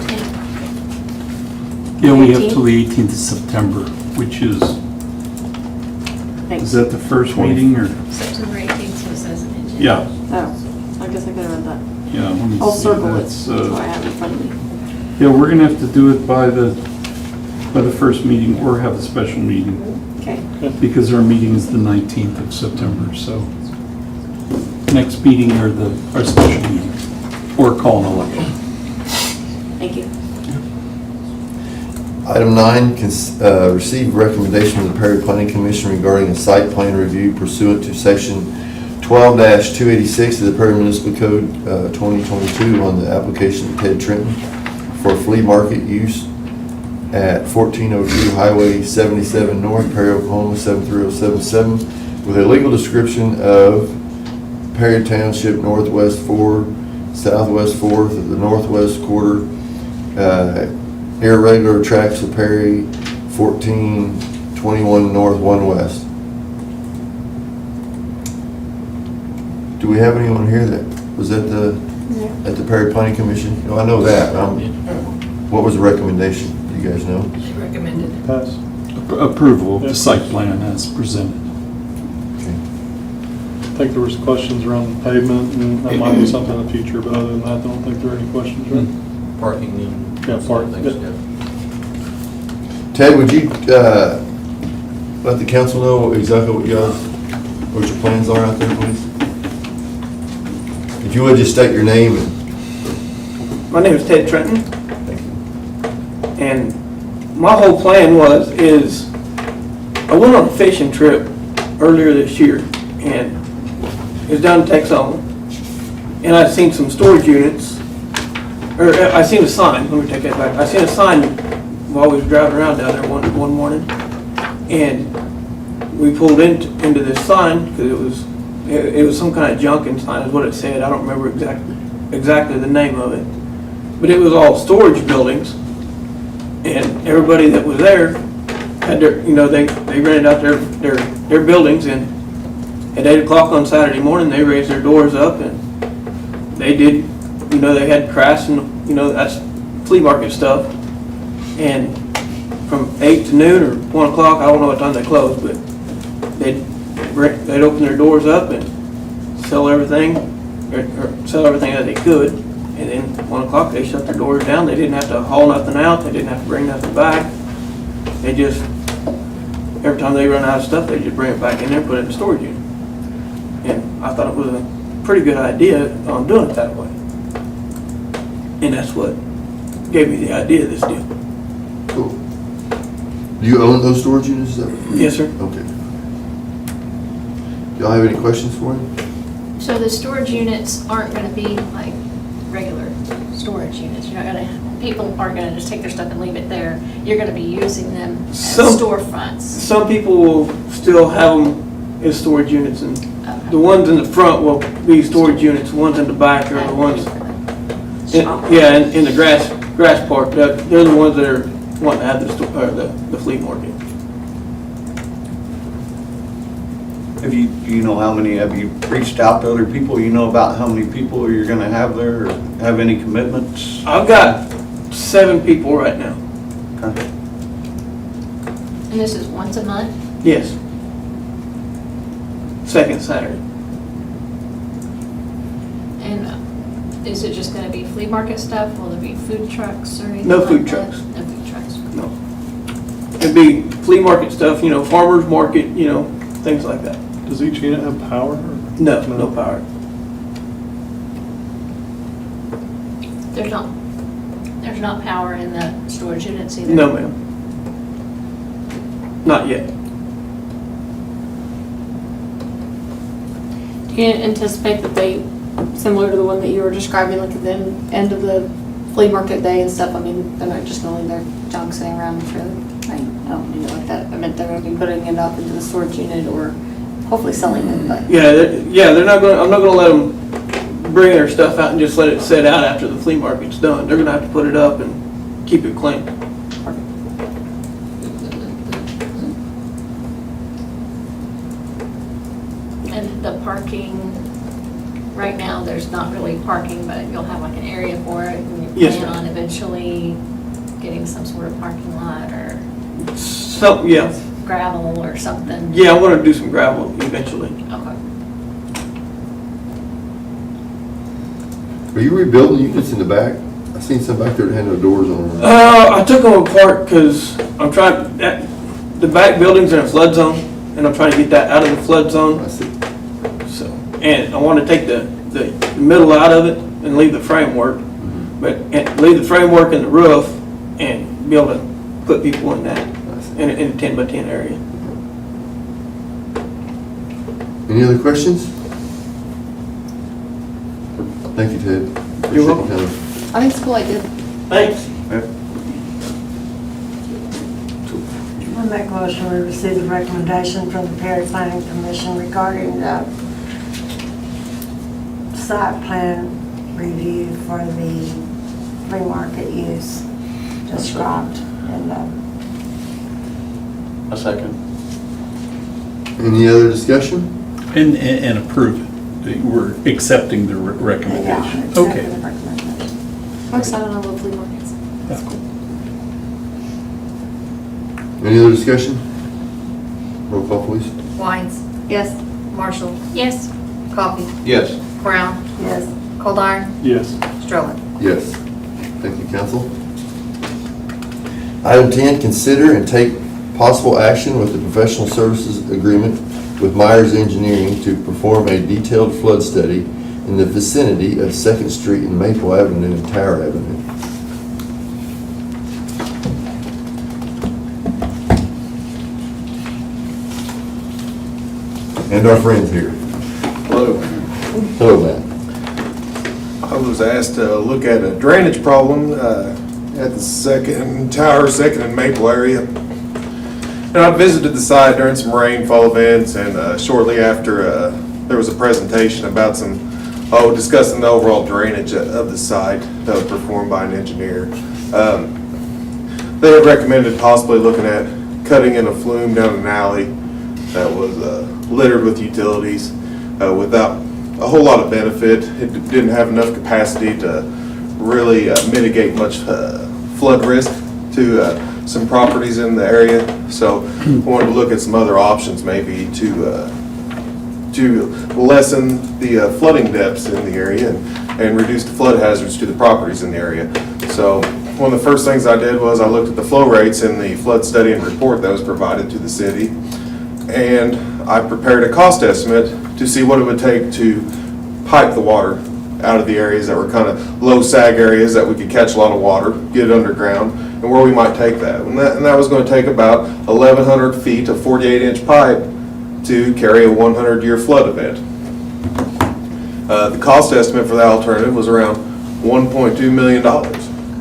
Yeah, we have 18th? till the 18th of September, which is Thanks. that the first meeting or? September 18th, so it says in the agenda. Yeah, Oh, I guess I could have read that. yeah. Let me I'll see. circle it, That's, that's what I have in front of me. Yeah, we're gonna have to do it by the first meeting or have a special meeting, Okay. because our meeting is the 19th of September, so next meeting or our special meeting, or call an election. Thank you. Item 9, receive recommendation from the Prairie Planning Commission regarding a site plan review pursuant to section 12-286 of the Prairie Municipal Code 2022 on the application of Ted Trenton for flea market use at 1402 Highway 77 North, Prairie, Oklahoma 73077, with a legal description of Prairie Township, Northwest 4, Southwest 4th of the Northwest Quarter, irregular tracts of Prairie, 1421 North, 1 West. Do we have anyone here that was at the Prairie Planning Commission? No, I know that. What was the recommendation? Do you guys know? She recommended. Pass. Approval of the site plan as presented. Okay. I think there was questions around pavement, and that might be something in the future, but other than that, I don't think there are any questions, right? Parking and. Yeah, park, things, yeah. Ted, would you let the council know exactly what your plans are out there, please? If you would just state your name and. My name is Ted Trenton, Thank you. and my whole plan is I went on a fishing trip earlier this year, and it was down in Texoma, and I seen some storage units, or I seen a sign, let me take that back. I seen a sign while we was driving around down there one morning, and we pulled into this sign, because it was some kind of junking sign is what it said. I don't remember exactly the name of it. But it was all storage buildings, and everybody that was there had their, they rented out their buildings, and at 8 o'clock on Saturday morning, they raised their doors up, and they did, they had crafts and, that's flea market stuff. And from 8 to noon or 1 o'clock, I don't know what time they closed, but they'd open their doors up and sell everything, or sell everything that they could. And then 1 o'clock, they shut their doors down. They didn't have to haul nothing out. They didn't have to bring nothing back. They just, every time they run out of stuff, they just bring it back in there and put it in the storage unit. And I thought it was a pretty good idea on doing it that way. And that's what gave me the idea of this deal. Cool. Do you own those storage units? Is that- Yes, sir. Okay. Y'all have any questions for him? So the storage units aren't gonna be like regular storage units? You're not gonna, people aren't gonna just take their stuff and leave it there? You're gonna be using them as storefronts? Some people will still have them as storage units, and Okay. the ones in the front will be storage units. The ones in the back are the ones, in the grass part. They're the ones that are wanting to have the flea market. Have have you reached out to other people? You know about how many people you're gonna have there, or have any commitments? I've got 7 people right now. Okay. And this is once a month? Yes. Second Saturday. And is it just gonna be flea market stuff? Will there be food trucks or anything No like food that? trucks. No food trucks. No. It'd be flea market stuff, farmer's market, things like that. Does each unit have power? Or? No power. There's not power in the storage units either? No, ma'am. Not yet. Do you anticipate that they, similar to the one that you were describing, like at the end of the flea market day and stuff, they're not just gonna leave their junk sitting around the trailer? I don't mean it like that. I meant they're gonna be putting it up into the storage unit or hopefully selling it, but. They're not going. I'm not going to let them bring their stuff out and just let it sit out after the flea market's done. They're going to have to put it up and keep it clean. And the parking, right now, there's not really parking, but you'll have like an area for it, and you Yes, plan ma'am. on eventually getting some sort of parking lot or Yeah, gravel or something? yeah, I want to do some gravel eventually. Okay. Are you rebuilding units in the back? I seen some back there that had no doors on them. I took them apart because I'm trying, the back building's in a flood zone, and I'm trying to get that out of the flood I zone. see. So, and I want to take the middle out of it and leave the framework, but and leave the framework and the roof and be able to put people in that, I see. in a 10 by 10 area. Any other questions? Thank you, Ted. Appreciate You're welcome. your time. I think it's a cool idea. Thanks. I make a motion we receive the recommendation from the Prairie Planning Commission regarding the site plan review for the flea market use described in the. A second. Any other discussion? And approve it. We're accepting the recommendation. Yeah, accept Okay. the recommendation. I'm excited, I love flea markets. That's cool. Any other discussion? Roll call, please. Wines, Yes. Marshall, Yes. Coffee, Yes. Brown, Yes. Cold Iron, Yes. Stroller. Yes. Thank you, council. Item 10, consider and take possible action with the professional services agreement with Myers Engineering to perform a detailed flood study in the vicinity of 2nd Street and Maple Avenue and Tower Avenue. And our friends here. Hello. Hello, Matt. I was asked to look at a drainage problem at the Second Tower, Second and Maple area. And I visited the site during some rainfall events, and shortly after, there was a presentation about discussing the overall drainage of the site that was performed by an engineer. They had recommended possibly looking at cutting in a flume down an alley that was littered with utilities without a whole lot of benefit. It didn't have enough capacity to really mitigate much flood risk to some properties in the area. So I wanted to look at some other options maybe to lessen the flooding depths in the area and reduce the flood hazards to the properties in the area. So one of the first things I did was I looked at the flow rates in the flood study and report that was provided to the city. And I prepared a cost estimate to see what it would take to pipe the water out of the areas that were kind of low sag areas that we could catch a lot of water, get it underground, and where we might take that. And that was going to take about 1,100 feet of 48-inch pipe to carry a 100-year flood event. The cost estimate for the alternative was around $1.2 million.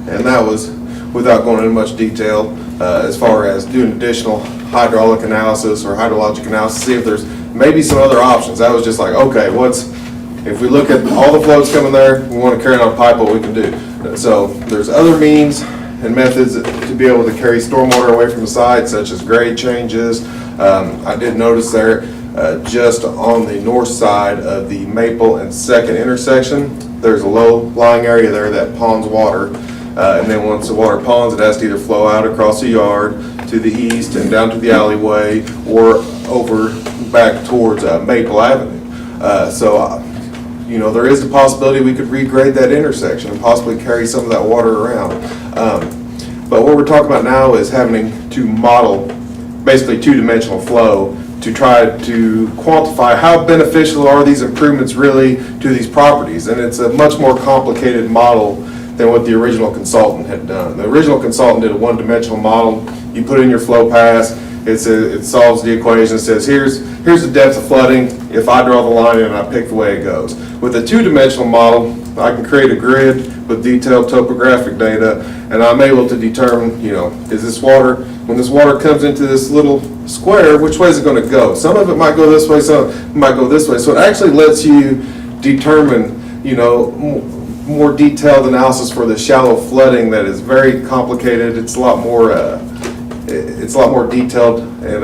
And that was without going into much detail as far as doing additional hydraulic analysis or hydrologic analysis, see if there's maybe some other options. That was just like, okay, if we look at all the flows coming there, we want to carry it on pipe, what we can do. So there's other means and methods to be able to carry stormwater away from the site, such as grade changes. I did notice there, just on the north side of the Maple and 2nd intersection, there's a low-lying area there that ponds water. And then once the water ponds, it has to either flow out across the yard to the east and down to the alleyway or over back towards Maple Avenue. There is a possibility we could regrade that intersection and possibly carry some of that water around. But what we're talking about now is having to model basically two-dimensional flow to try to quantify how beneficial are these improvements really to these properties. And it's a much more complicated model than what the original consultant had done. The original consultant did a one-dimensional model. You put in your flow pass, it solves the equation, it says here's the depth of flooding, if I draw the line in and I pick the way it goes. With a two-dimensional model, I can create a grid with detailed topographic data, and I'm able to determine, is this water, when this water comes into this little square, which way is it going to go? Some of it might go this way, some of it might go this way. So it actually lets you determine, more detailed analysis for the shallow flooding that is very complicated. It's a lot more detailed, and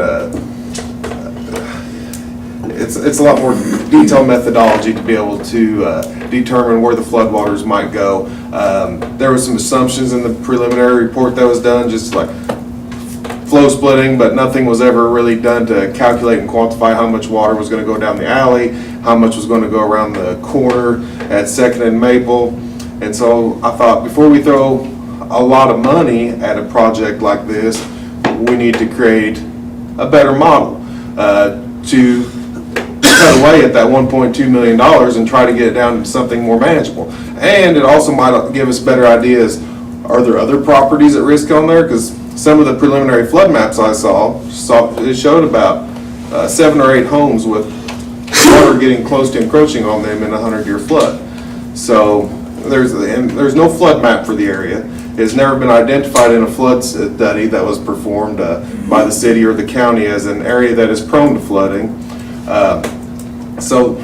it's a lot more detailed methodology to be able to determine where the floodwaters might go. There was some assumptions in the preliminary report that was done, just like flow splitting, but nothing was ever really done to calculate and quantify how much water was going to go down the alley, how much was going to go around the corner at 2nd and Maple. And so I thought, before we throw a lot of money at a project like this, we need to create a better model to cut away at that $1.2 million and try to get it down to something more manageable. And it also might give us better ideas. Are there other properties at risk on there? Because some of the preliminary flood maps I saw it showed about 7 or 8 homes with water getting close to encroaching on them in a 100-year flood. So there's no flood map for the area. It's never been identified in a flood study that was performed by the city or the county as an area that is prone to flooding. So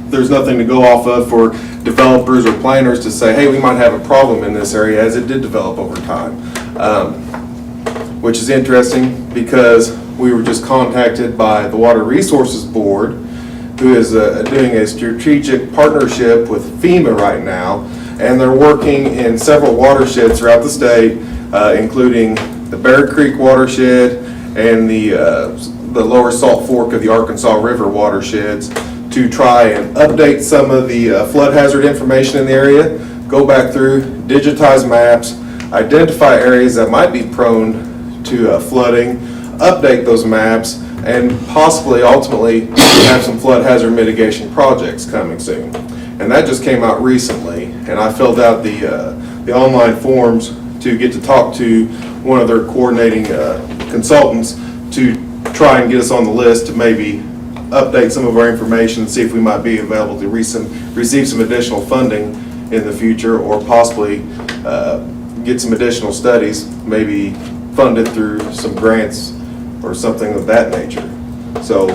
there's nothing to go off of for developers or planners to say, hey, we might have a problem in this area, as it did develop over time. Which is interesting because we were just contacted by the Water Resources Board, who is doing a strategic partnership with FEMA right now, and they're working in several watersheds throughout the state, including the Bear Creek watershed and the lower Salt Fork of the Arkansas River watersheds, to try and update some of the flood hazard information in the area, go back through, digitize maps, identify areas that might be prone to flooding, update those maps, and possibly ultimately have some flood hazard mitigation projects coming soon. And that just came out recently, and I filled out the online forms to get to talk to one of their coordinating consultants to try and get us on the list to maybe update some of our information and see if we might be available to receive some additional funding in the future, or possibly get some additional studies, maybe funded through some grants or something of that nature. So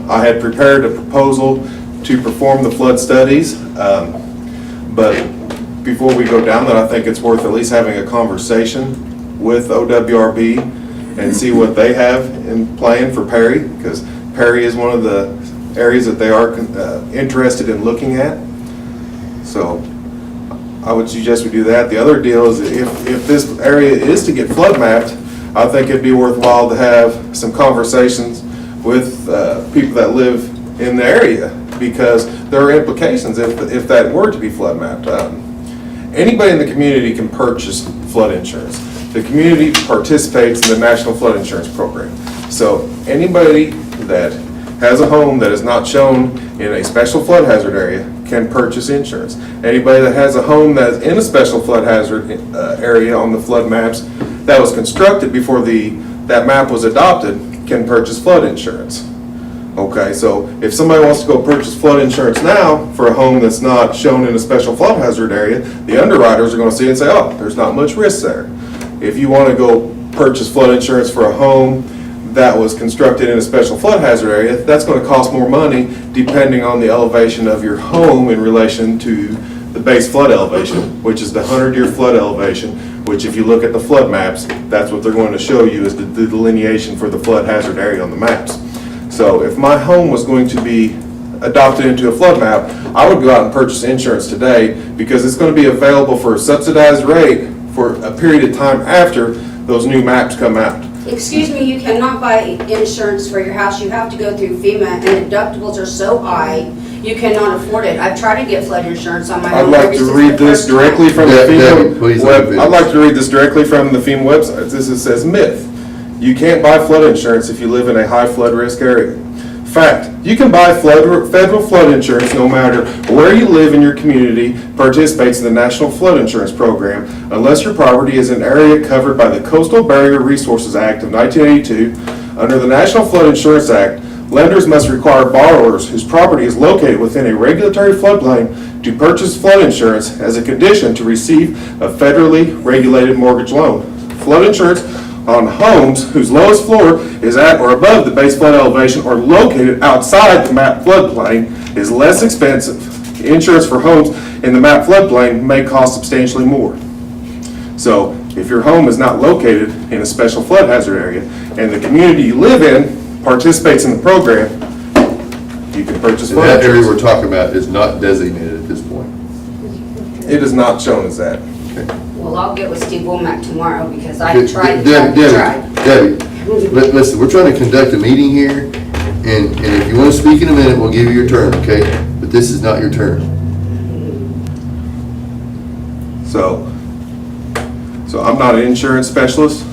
I had prepared a proposal to perform the flood studies, but before we go down that, I think it's worth at least having a conversation with OWRB and see what they have in plan for Perry, because Perry is one of the areas that they are interested in looking at. So I would suggest we do that. The other deal is, if this area is to get flood mapped, I think it'd be worthwhile to have some conversations with people that live in the area, because there are implications if that were to be flood mapped. Anybody in the community can purchase flood insurance. The community participates in the National Flood Insurance Program. So anybody that has a home that is not shown in a special flood hazard area can purchase insurance. Anybody that has a home that is in a special flood hazard area on the flood maps that was constructed before that map was adopted can purchase flood insurance. Okay, so if somebody wants to go purchase flood insurance now for a home that's not shown in a special flood hazard area, the underwriters are going to see it and say, oh, there's not much risk there. If you want to go purchase flood insurance for a home that was constructed in a special flood hazard area, that's going to cost more money depending on the elevation of your home in relation to the base flood elevation, which is the 100-year flood elevation, which if you look at the flood maps, that's what they're going to show you is the delineation for the flood hazard area on the maps. So if my home was going to be adopted into a flood map, I would go out and purchase insurance today, because it's going to be available for a subsidized rate for a period of time after those new maps come out. Excuse me, you cannot buy insurance for your house. You have to go through FEMA, and deductibles are so high, you cannot afford it. I've tried to get flood insurance on my I'd home. like to read this directly from the Debbie, FEMA please web. read I'd like to read this directly from the FEMA website. This says, myth. You can't buy flood insurance if you live in a high flood risk area. Fact, you can buy federal flood insurance no matter where you live in your community participates in the National Flood Insurance Program, unless your property is an area covered by the Coastal Barrier Resources Act of 1982. Under the National Flood Insurance Act, lenders must require borrowers whose property is located within a regulatory floodplain to purchase flood insurance as a condition to receive a federally regulated mortgage loan. Flood insurance on homes whose lowest floor is at or above the base flood elevation or located outside the map floodplain is less expensive. Insurance for homes in the map floodplain may cost substantially more. So if your home is not located in a special flood hazard area and the community you live in participates in the program, you can purchase And flood that area insurance. we're talking about is not designated at this point. It is not shown as that. Well, I'll get with Steve Womack tomorrow because I Okay, tried. Debbie, listen, we're trying to conduct a meeting here, and if you want to speak in a minute, we'll give you your turn, okay? But this is not your turn. So I'm not an insurance specialist,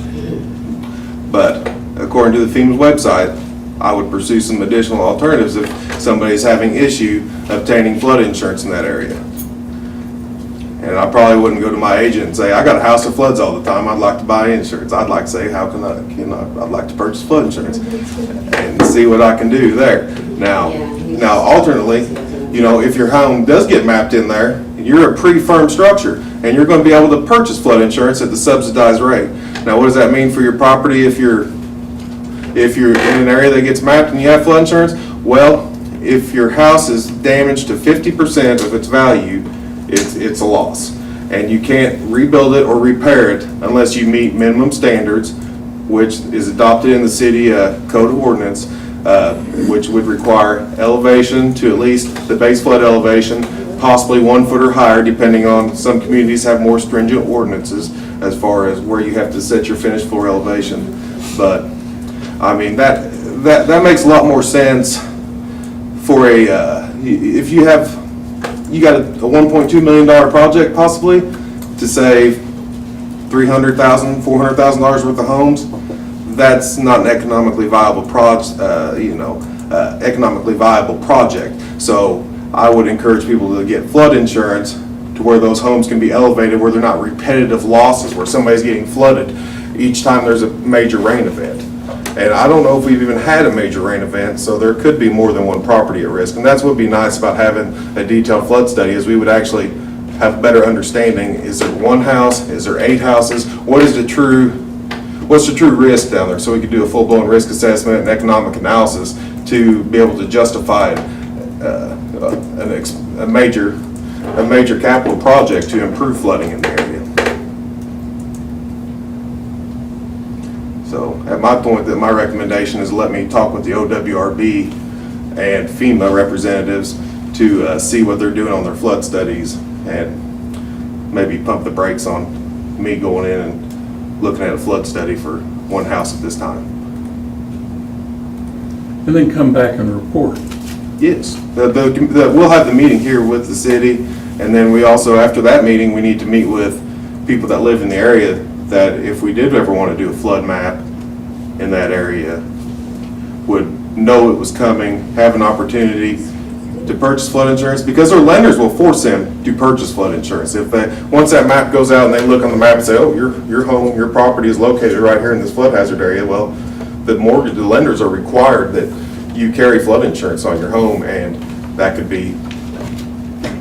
but according to the FEMA's website, I would pursue some additional alternatives if somebody's having issue obtaining flood insurance in that area. And I probably wouldn't go to my agent and say, I got a house that floods all the time, I'd like to buy insurance. I'd like to say, I'd like to purchase flood insurance and see what I can do there. Now alternately, if your home does get mapped in there, you're a pre-firm structure and you're going to be able to purchase flood insurance at the subsidized rate. Now, what does that mean for your property if you're in an area that gets mapped and you have flood insurance? Well, if your house is damaged to 50% of its value, it's a loss. And you can't rebuild it or repair it unless you meet minimum standards, which is adopted in the city code of ordinance, which would require elevation to at least the base flood elevation, possibly 1 foot or higher, depending on, some communities have more stringent ordinances as far as where you have to set your finished floor elevation. But, I mean, that makes a lot more sense for if you got a $1.2 million project possibly to save $300,000, $400,000 worth of homes. That's not an economically viable economically viable project. So I would encourage people to get flood insurance to where those homes can be elevated, where they're not repetitive losses, where somebody's getting flooded each time there's a major rain event. And I don't know if we've even had a major rain event, so there could be more than one property at risk. And that's what would be nice about having a detailed flood study, is we would actually have a better understanding. Is there one house? Is there 8 houses? What's the true risk down there? So we could do a full-blown risk assessment and economic analysis to be able to justify a major capital project to improve flooding in the area. So at my point, that my recommendation is let me talk with the OWRB and FEMA representatives to see what they're doing on their flood studies, and maybe pump the brakes on me going in and looking at a flood study for one house at this time. And then come back and report. Yes, we'll have the meeting here with the city, and then we also, after that meeting, we need to meet with people that live in the area, that if we did ever want to do a flood map in that area, would know it was coming, have an opportunity to purchase flood insurance, because their lenders will force them to purchase flood insurance. Once that map goes out and they look on the map and say, oh, your home, your property is located right here in this flood hazard area, well, the lenders are required that you carry flood insurance on your home, and that could be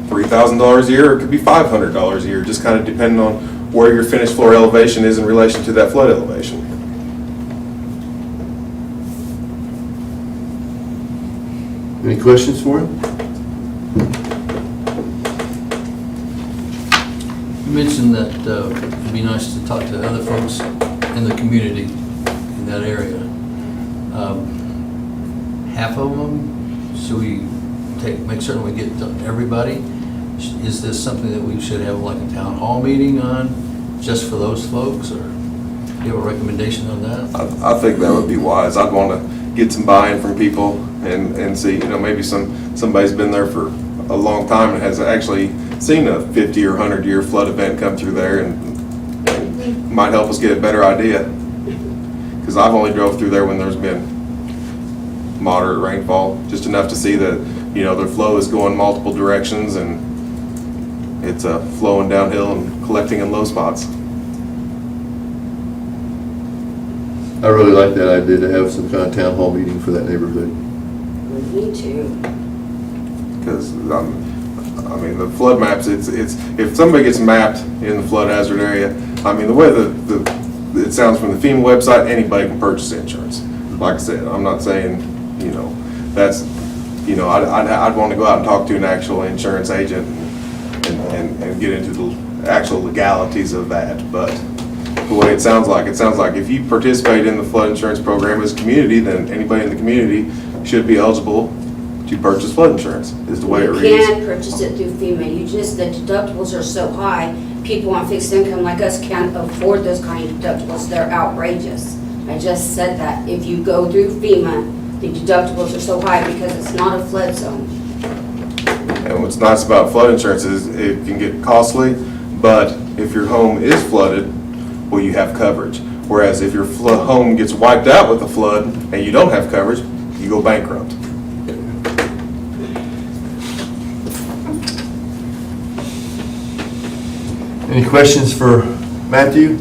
$3,000 a year, or it could be $500 a year, just kind of depending on where your finished floor elevation is in relation to that flood elevation. Any questions for him? You mentioned that it'd be nice to talk to other folks in the community in that area. Half of them, should we make certain we get to everybody? Is this something that we should have like a town hall meeting on, just for those folks, or do you have a recommendation on that? I think that would be wise. I'd want to get some buy-in from people and see, maybe somebody's been there for a long time and has actually seen a 50 or 100-year flood event come through there, and might help us get a better idea. Because I've only drove through there when there's been moderate rainfall, just enough to see that, their flow is going multiple directions and it's flowing downhill and collecting in low spots. I really like that idea to have some kind of town hall meeting for that neighborhood. Me too. Because, the flood maps, if somebody gets mapped in the flood hazard area, the way it sounds from the FEMA website, anybody can purchase insurance. Like I said, I'm not saying, that's, I'd want to go out and talk to an actual insurance agent and get into the actual legalities of that. But the way it sounds like if you participate in the flood insurance program as a community, then anybody in the community should be eligible to purchase flood insurance, is the way it You reads. can't purchase it through FEMA. The deductibles are so high, people on fixed income like us can't afford those kind of deductibles. They're outrageous. I just said that. If you go through FEMA, the deductibles are so high because it's not a flood zone. And what's nice about flood insurance is it can get costly, but if your home is flooded, well, you have coverage. Whereas if your home gets wiped out with a flood and you don't have coverage, you go bankrupt. Any questions for Matthew?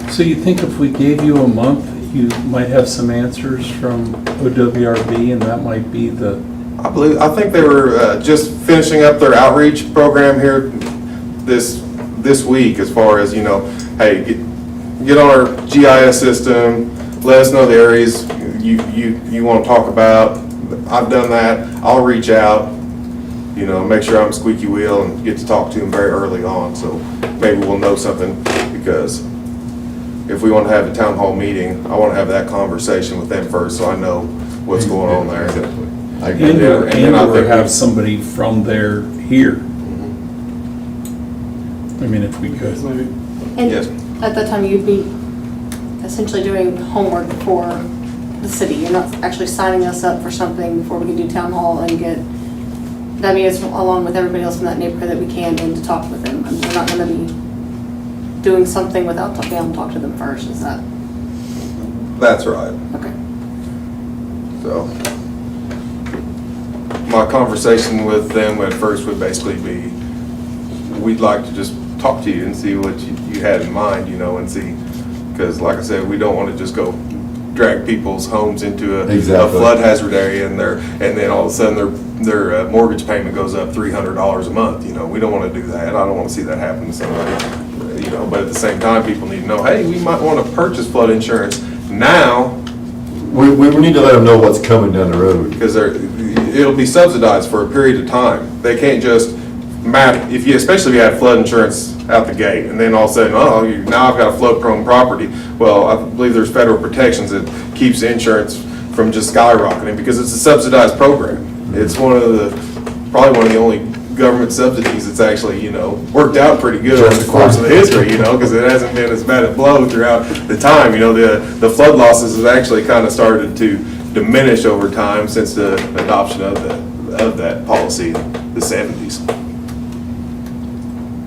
So you think if we gave you a month, you might have some answers from OWRB, and that might be the, I think they were just finishing up their outreach program here this week, as far as, hey, get on our GIS system, let us know the areas you want to talk about. I've done that. I'll reach out, make sure I'm a squeaky wheel and get to talk to them very early on, so maybe we'll know something, because if we want to have a town hall meeting, I want to have that conversation with them first, so I know what's going on there. and/or have somebody from there here. I mean, if we could. And Yes. at that time, you'd be essentially doing homework for the city. You're not actually signing us up for something before we can do town hall and get W's along with everybody else in that neighborhood that we can in to talk with them. I mean, we're not gonna be doing something without being able to talk to them first, is that, That's right. okay. So, my conversation with them at first would basically be, we'd like to just talk to you and see what you had in mind, and see, because like I said, we don't want to just go drag people's homes into a Exactly. flood hazard area, and then all of a sudden their mortgage payment goes up $300 a month. We don't want to do that. I don't want to see that happen to somebody. But at the same time, people need to know, hey, we might want to purchase flood insurance now, We need to let them know what's coming down the road. because it'll be subsidized for a period of time. They can't just especially if you had flood insurance out the gate, and then all of a sudden, now I've got a flood-prone property. Well, I believe there's federal protections that keeps insurance from just skyrocketing, because it's a subsidized program. It's probably one of the only government subsidies that's actually, worked out pretty good over the course of the history, because it hasn't been as bad a blow throughout the time. The flood losses have actually kind of started to diminish over time since the adoption of that policy in the 70s.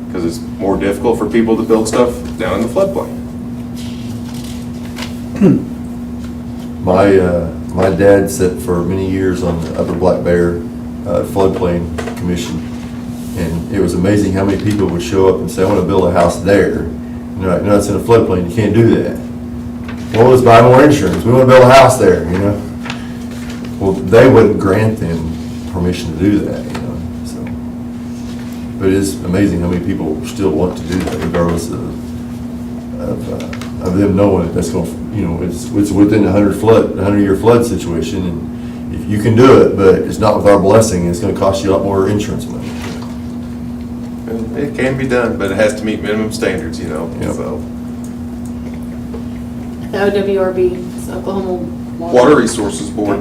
Because it's more difficult for people to build stuff down in the floodplain. My dad sat for many years on the Upper Black Bear floodplain commission, and it was amazing how many people would show up and say, I want to build a house there. And they're like, no, it's in a floodplain, you can't do that. Well, let's buy more insurance, we want to build a house there, Well, they wouldn't grant them permission to do that, so. But it is amazing how many people still want to do that, regardless of them knowing that that's going to, it's within a 100-year flood situation, and if you can do it, but it's not with our blessing, it's going to cost you a lot more insurance money. And it can be done, but it has to meet minimum standards, so. The OWRB, is Oklahoma Water Resources Board.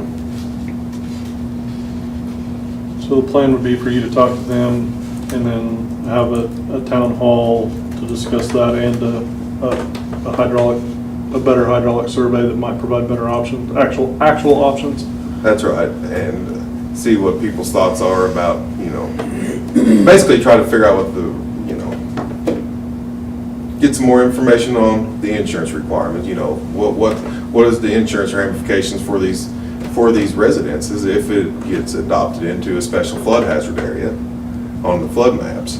So the plan would be for you to talk to them and then have a town hall to discuss that, and a better hydraulic survey that might provide better options, actual options. That's right, and see what people's thoughts are about, basically try to figure out what get some more information on the insurance requirements, what is the insurance ramifications for these residences if it gets adopted into a special flood hazard area on the flood maps.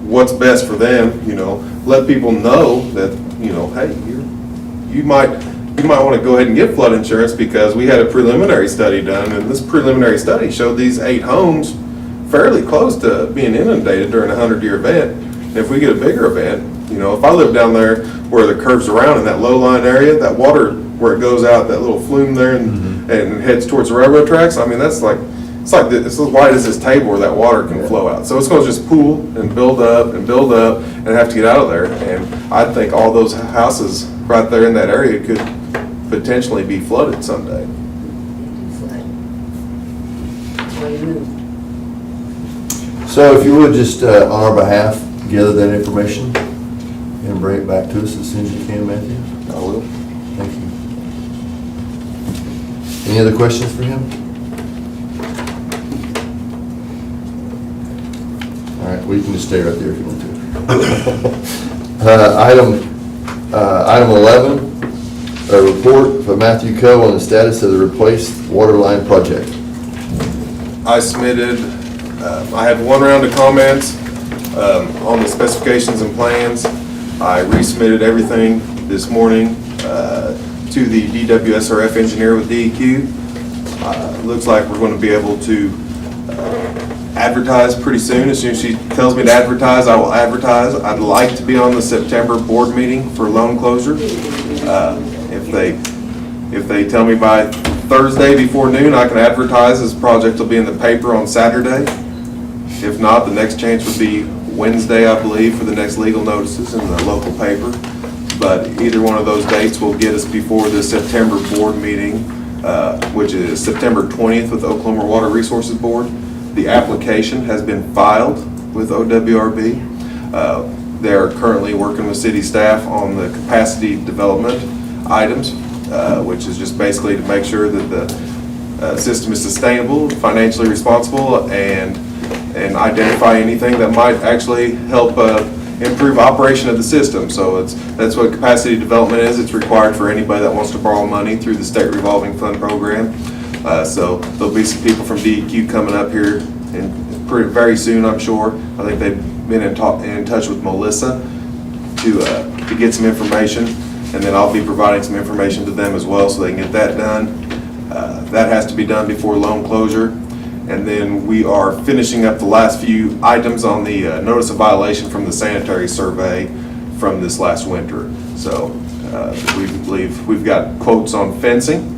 What's best for them, let people know that, hey, you might want to go ahead and get flood insurance, because we had a preliminary study done, and this preliminary study showed these 8 homes fairly close to being inundated during a 100-year event. And if we get a bigger event, if I live down there where the curves around in that low-lying area, that water where it goes out, that little flume there and heads towards the railroad tracks, I mean, it's as wide as this table where that water can flow out. So it's going to just pool and build up and have to get out of there. And I think all those houses right there in that area could potentially be flooded someday. removed. So if you would just, on our behalf, gather that information and bring it back to us as soon as you can, Matthew. I will. Thank you. Any other questions for him? All right, well, you can just stay right there if you want to. Item 11, a report from Matthew Coe on the status of the replaced water line project. I submitted, I had one round of comments on the specifications and plans. I resubmitted everything this morning to the DWSRF engineer with DEQ. Looks like we're going to be able to advertise pretty soon. As soon as she tells me to advertise, I will advertise. I'd like to be on the September board meeting for loan closure. If they tell me by Thursday before noon, I can advertise. This project will be in the paper on Saturday. If not, the next chance would be Wednesday, I believe, for the next legal notices in the local paper. But either one of those dates will get us before the September board meeting, which is September 20th with the Oklahoma Water Resources Board. The application has been filed with OWRB. They're currently working with city staff on the capacity development items, which is just basically to make sure that the system is sustainable, financially responsible, and identify anything that might actually help improve operation of the system. So that's what capacity development is. It's required for anybody that wants to borrow money through the state revolving fund program. So there'll be some people from DEQ coming up here very soon, I'm sure. I think they've been in touch with Melissa to get some information, and then I'll be providing some information to them as well so they can get that done. That has to be done before loan closure. And then we are finishing up the last few items on the notice of violation from the sanitary survey from this last winter. So we believe we've got quotes on fencing.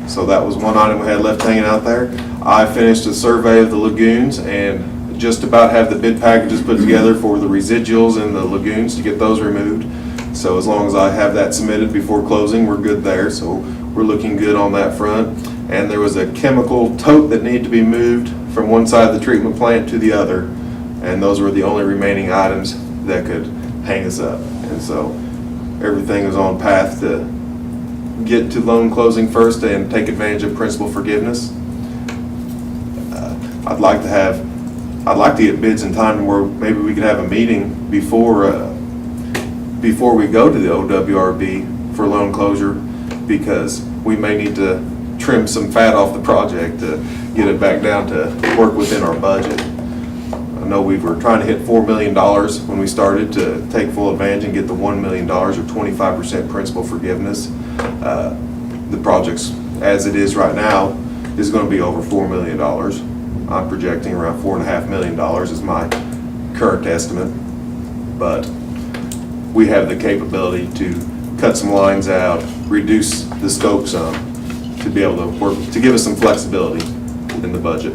So that was one item we had left hanging out there. I finished a survey of the lagoons and just about have the bid packages put together for the residuals in the lagoons to get those removed. So as long as I have that submitted before closing, we're good there. So we're looking good on that front. And there was a chemical tote that needed to be moved from one side of the treatment plant to the other. And those were the only remaining items that could hang us up. And so everything is on path to get to loan closing first and take advantage of principal forgiveness. I'd like to get bids in time where maybe we could have a meeting before we go to the OWRB for loan closure, because we may need to trim some fat off the project to get it back down to work within our budget. I know we were trying to hit $4 million when we started to take full advantage and get the $1 million or 25% principal forgiveness. The project's, as it is right now, is going to be over $4 million. I'm projecting around $4.5 million is my current estimate. But we have the capability to cut some lines out, reduce the scope some, to be able to work, to give us some flexibility in the budget.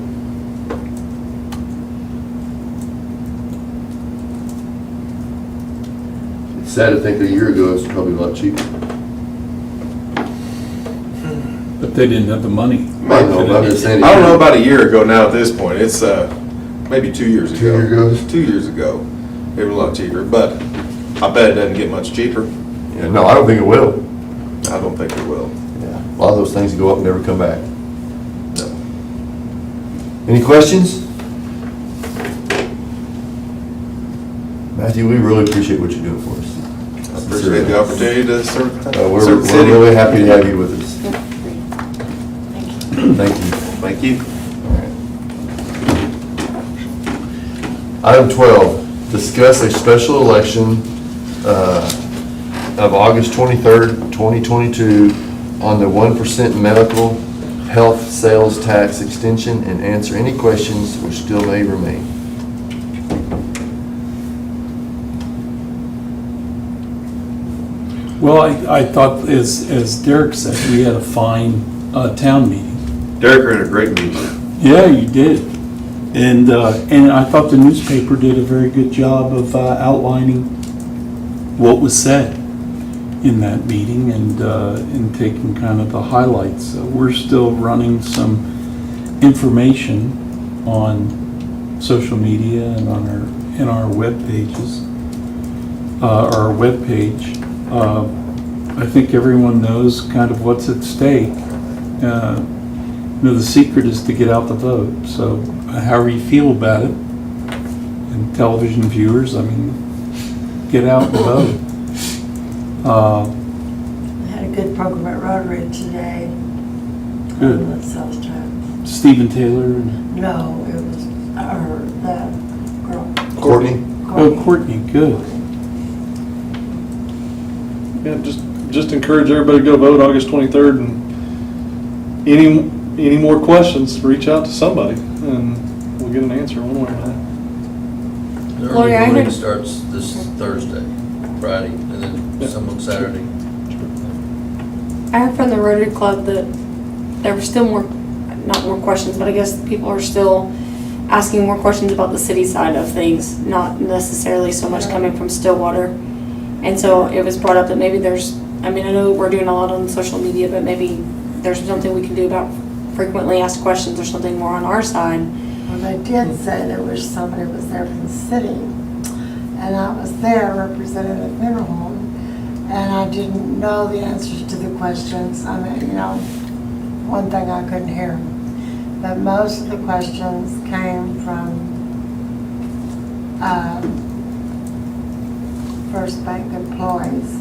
It's sad to think a year ago it was probably a lot cheaper. But they didn't have the money. I don't know about a year ago now at this point. It's maybe 2 years ago. 2 years ago? 2 years ago. It was a lot cheaper, but I bet it doesn't get much cheaper. Yeah, no, I don't think it will. I don't think it will. Yeah, a lot of those things go up and never come back. No. Any questions? Matthew, we really appreciate what you're doing for us. I appreciate the opportunity to serve the We're city. really happy to have you with us. Thank you. Thank you. Item 12, discuss a special election of August 23rd, 2022 on the 1% medical health sales tax extension and answer any questions which still may remain. Well, I thought, as Derek said, we had a fine town meeting. Derek ran a great meeting. Yeah, you did. And I thought the newspaper did a very good job of outlining what was said in that meeting and taking kind of the highlights. We're still running some information on social media and on our web pages, our web page. I think everyone knows kind of what's at stake. The secret is to get out the vote. So however you feel about it, and television viewers, I mean, get out and vote. I had a good program at Rotary today. Good. On the sales tax. Stephen Taylor and, No, it was the girl. Courtney? oh, Courtney, good. Yeah, just encourage everybody to go vote August 23rd, and any more questions, reach out to somebody, and we'll get an answer one way or another. The Lori, I early voting heard- starts this Thursday, Friday, and then some on Saturday. I heard from the Rotary Club that there were still not more questions, but I guess people are still asking more questions about the city side of things, not necessarily so much coming from Stillwater. And so it was brought up that maybe I know we're doing a lot on social media, but maybe there's something we can do about frequently asked questions or something more on our side. Well, they did say there was somebody was there from the city, and I was there, Representative Winterholm, and I didn't know the answers to the questions. I mean, one thing I couldn't hear. But most of the questions came from First Bank employees.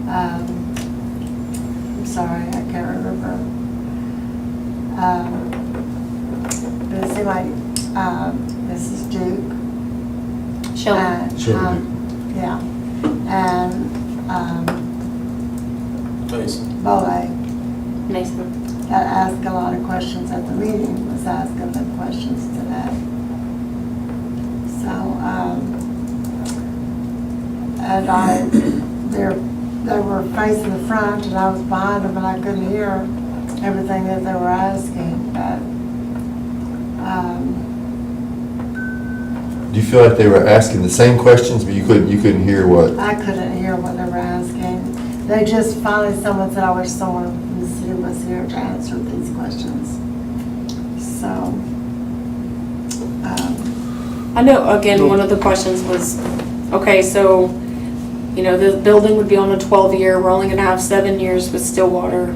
I'm sorry, I can't remember. But it seemed like Mrs. Duke. Sheldon. Sheldon. Yeah, and Bole Mason. that asked a lot of questions at the meeting, was asking them questions today. So, and they were facing the front and I was behind them and I couldn't hear everything that they were asking, but, Do you feel like they were asking the same questions, but you couldn't hear what? I couldn't hear what they were asking. They just finally, someone said, I wish someone from the city was here to answer these questions. So, I know, again, one of the questions was, okay, so, the building would be on a 12-year, we're only gonna have 7 years with Stillwater.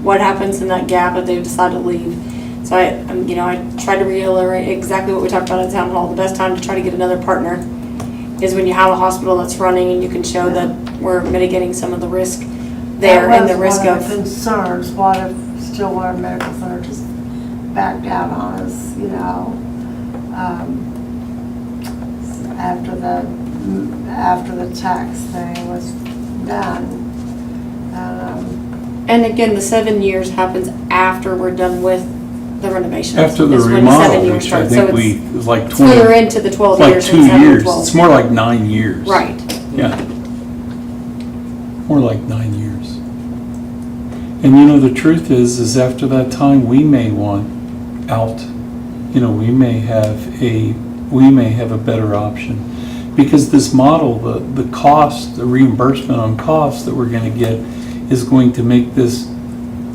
What happens in that gap if they decide to leave? So I tried to reiterate exactly what we talked about at town hall. The best time to try to get another partner is when you have a hospital that's running and you can show that we're mitigating some of the risk there and the risk That of. was one of the concerns, what if Stillwater Medical Center just backed out on us, after the tax thing was done. And again, the 7 years happens after we're done with the renovations. After the is when remodel, 7 years which I starts. So think it's- it was like it's 20. further into the 12 Like years. 2 than 7 or years. 12. It's more like 9 years. Right. Yeah. More like 9 years. And the truth is after that time, we may want out. We may have a better option. Because this model, the cost, the reimbursement on costs that we're going to get is going to make this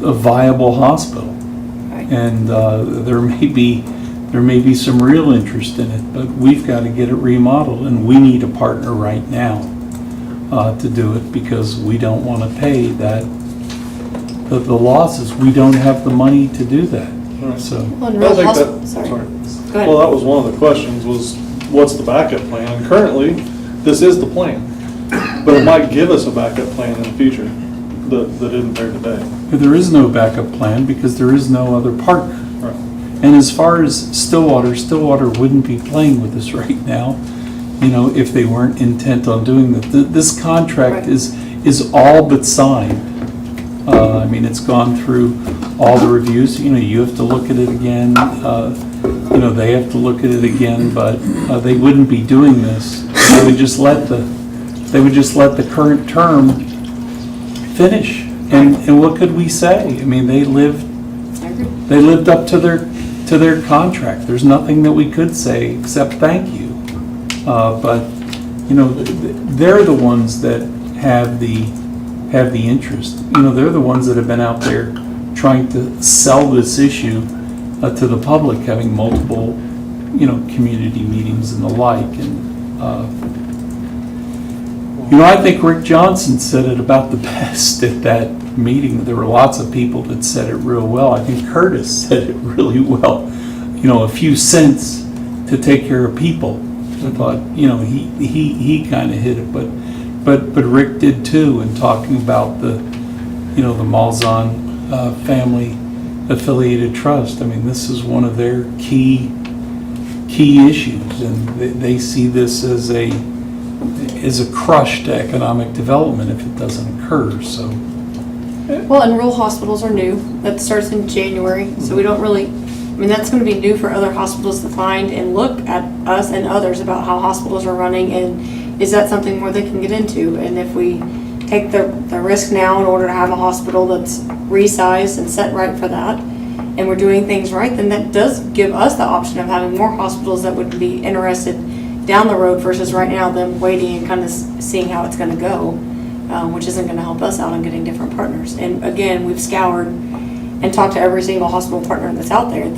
a viable hospital. Right. And there may be some real interest in it, but we've got to get it remodeled, and we need a partner right now to do it because we don't want to pay the losses. We don't have the money to do that. Right. So Well, in I real think hospital, that- sorry. sorry. Go ahead. Well, that was one of the questions was, what's the backup plan? And currently, this is the plan. But it might give us a backup plan in the future that isn't there today. there is no backup plan because there is no other partner. Right. And as far as Stillwater wouldn't be playing with us right now, if they weren't intent on doing that. This contract Right. is all but signed. It's gone through all the reviews. You have to look at it again. They have to look at it again, but they wouldn't be doing this. They would just let the current term finish. And what could we say? They lived up to their contract. There's nothing that we could say except thank you. But they're the ones that have the interest. They're the ones that have been out there trying to sell this issue to the public, having multiple, community meetings and the like. And, I think Rick Johnson said it about the best at that meeting. There were lots of people that said it real well. I think Curtis said it really well. A few cents to take care of people. I thought, he kind of hit it, but Rick did too, in talking about the Malzahn family affiliated trust. I mean, this is one of their key issues, and they see this as a crush to economic development if it doesn't occur. So, Well, and rural hospitals are new. That starts in January, so we don't really, that's going to be new for other hospitals to find and look at us and others about how hospitals are running, and is that something where they can get into? And if we take the risk now in order to have a hospital that's resized and set right for that, and we're doing things right, then that does give us the option of having more hospitals that would be interested down the road versus right now them waiting and kind of seeing how it's going to go, which isn't going to help us out on getting different partners. And again, we've scoured and talked to every single hospital partner that's out there.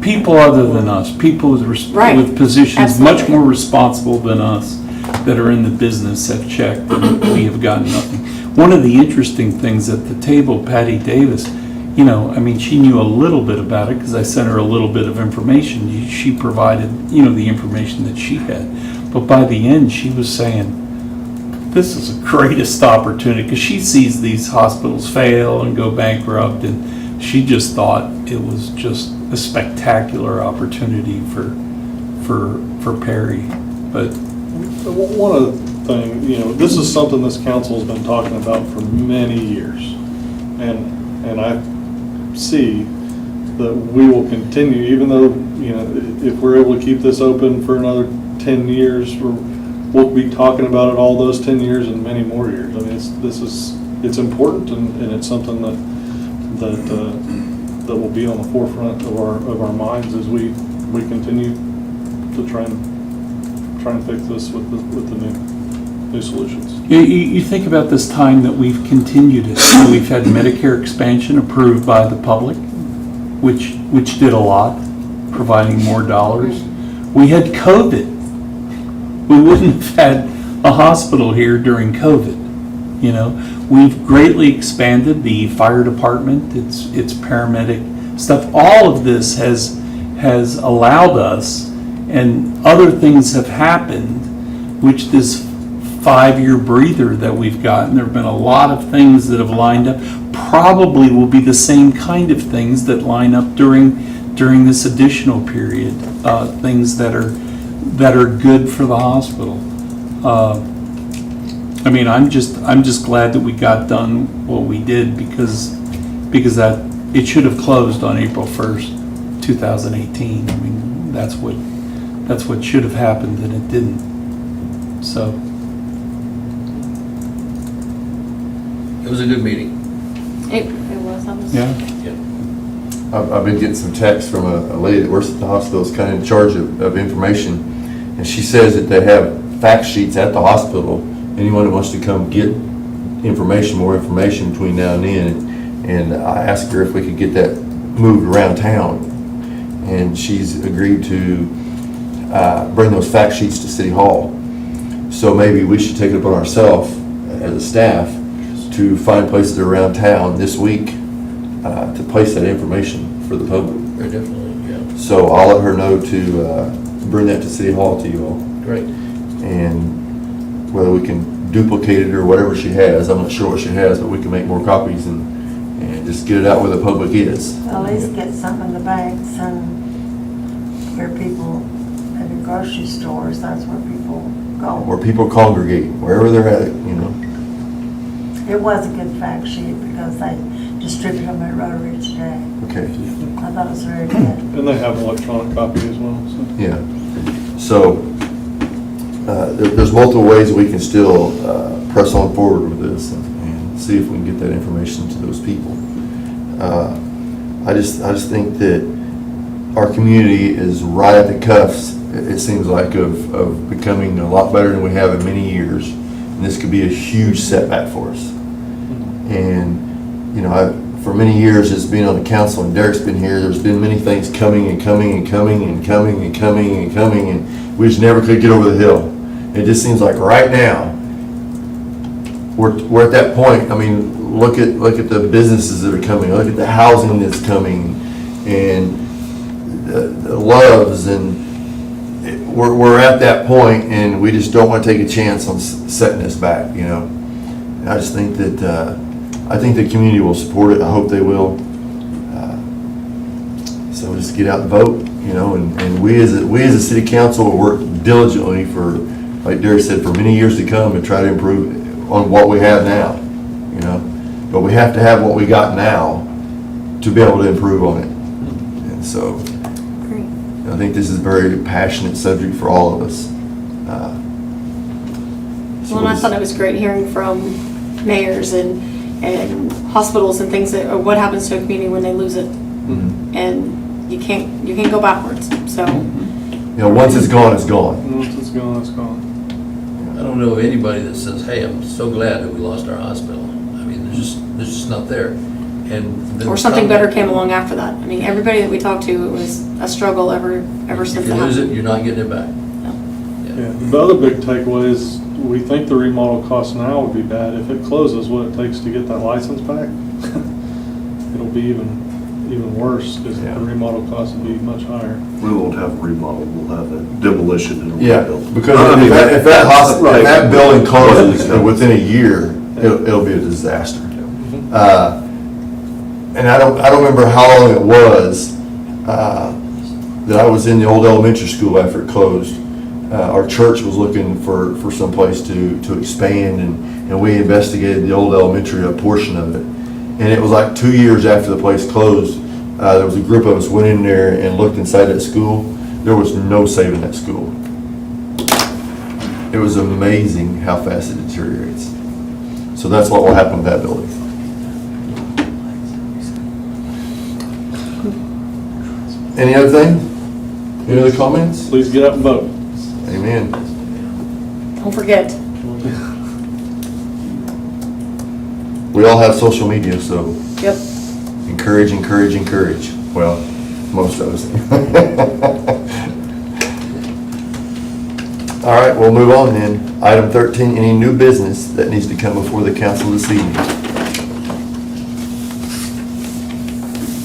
people other than us, people with Right. with positions much Absolutely. more responsible than us that are in the business have checked, and we have gotten nothing. One of the interesting things at the table, Patty Davis, she knew a little bit about it because I sent her a little bit of information. She provided, the information that she had. But by the end, she was saying, this is the greatest opportunity, because she sees these hospitals fail and go bankrupt, and she just thought it was just a spectacular opportunity for Perry. But One other thing, this is something this council's been talking about for many years. And I see that we will continue, even though, if we're able to keep this open for another 10 years, we'll be talking about it all those 10 years and many more years. I mean, it's important, and it's something that will be on the forefront of our minds as we continue to try and fix this with the new solutions. you think about this time that we've continued it. We've had Medicare expansion approved by the public, which did a lot, providing more dollars. We had COVID. We wouldn't have had a hospital here during COVID. We've greatly expanded the fire department, its paramedic stuff. All of this has allowed us, and other things have happened, which this 5-year breather that we've gotten, there have been a lot of things that have lined up, probably will be the same kind of things that line up during this additional period, things that are good for the hospital. I'm just glad that we got done what we did, because that it should have closed on April 1st, 2018. That's what should have happened, and it didn't. So It was a good meeting. It was. yeah. I've been getting some texts from a lady that works at the hospital, is kind of in charge of information, and she says that they have fact sheets at the hospital. Anyone who wants to come get more information between now and then, and I asked her if we could get that moved around town, and she's agreed to bring those fact sheets to City Hall. So maybe we should take it upon ourselves as a staff to find places around town this week to place that information for the public. Very definitely, yeah. So I'll let her know to bring that to City Hall to you all. Great. And whether we can duplicate it or whatever she has, I'm not sure what she has, but we can make more copies and just get it out where the public is. At least get some in the banks and where people, at the grocery stores, that's where people go. Where people congregate, wherever they're at, It was a good fact sheet because they distributed them at Rotary today. Okay. I thought it was very good. And they have an electronic copy as well, so. Yeah. So there's multiple ways we can still press on forward with this and see if we can get that information to those people. I just think that our community is right at the cuffs, it seems like, of becoming a lot better than we have in many years. And this could be a huge setback for us. And, for many years as being on the council, and Derek's been here, there's been many things coming and coming and coming and coming and coming and coming, and we just never could get over the hill. It just seems like right now, we're at that point. I mean, look at the businesses that are coming, look at the housing that's coming, and the loves, and we're at that point, and we just don't want to take a chance on setting this back, you know. And I just think that I think the community will support it. I hope they will. So just get out and vote, you know, and we as a city council will work diligently for, like Derek said, for many years to come and try to improve on what we have now, you know. But we have to have what we got now to be able to improve on it. And so I think this is a very passionate subject for all of us. Well, and I thought it was great hearing from mayors and hospitals and things that, or what happens to a community when they lose it. Mhm. And you can't go backwards, so. You know, once it's gone, it's gone. Once it's gone, it's gone. I don't know of anybody that says, hey, I'm so glad that we lost our hospital. I mean, there's just not there. And Or something better came along after that. I mean, everybody that we talked to, it was a struggle ever since If that you lose it, happened. you're not getting it back. Yeah, the other big takeaway is, we think the remodel cost now would be bad. If it closes, what it takes to get that license back, it'll be even worse, because Yeah. the remodel cost would be much higher. We won't have remodel, we'll have a demolition and a Yeah, rebuild. because I mean, if that hospital, if right. that building closes within a year, it'll be a disaster. And I don't remember how long it was that I was in the old elementary school after it closed. Our church was looking for some place to expand, and we investigated the old elementary, a portion of it. And it was like 2 years after the place closed, there was a group of us went in there and looked inside that school. There was no saving that school. It was amazing how fast it deteriorates. So that's what will happen with that building. Any other thing? Any other comments? Please get up and vote. Amen. Don't forget. We all have social media, so Yep. encourage. Well, most of us. All right, we'll move on then. Item 13, any new business that needs to come before the council this evening?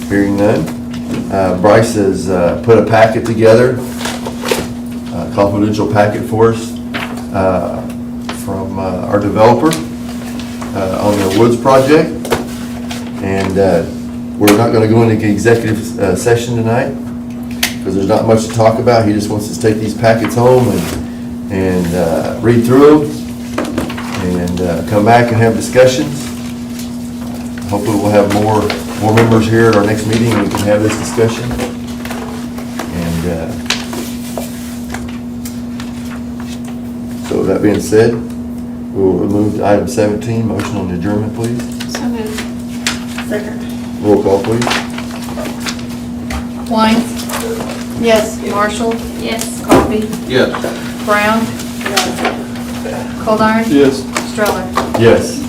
Hearing none. Bryce has put a packet together, a confidential packet for us from our developer on the Woods project. And we're not going to go into executive session tonight because there's not much to talk about. He just wants us to take these packets home and read through them and come back and have discussions. Hopefully we'll have more members here at our next meeting and we can have this discussion. And so that being said, we'll move to item 17, motion on adjournment, please. So moved. Second. Roll call, please. Wines? Yes. Marshall? Yes. Coffee? Yes. Brown? Cold Iron? Yes. Stroller? Yes.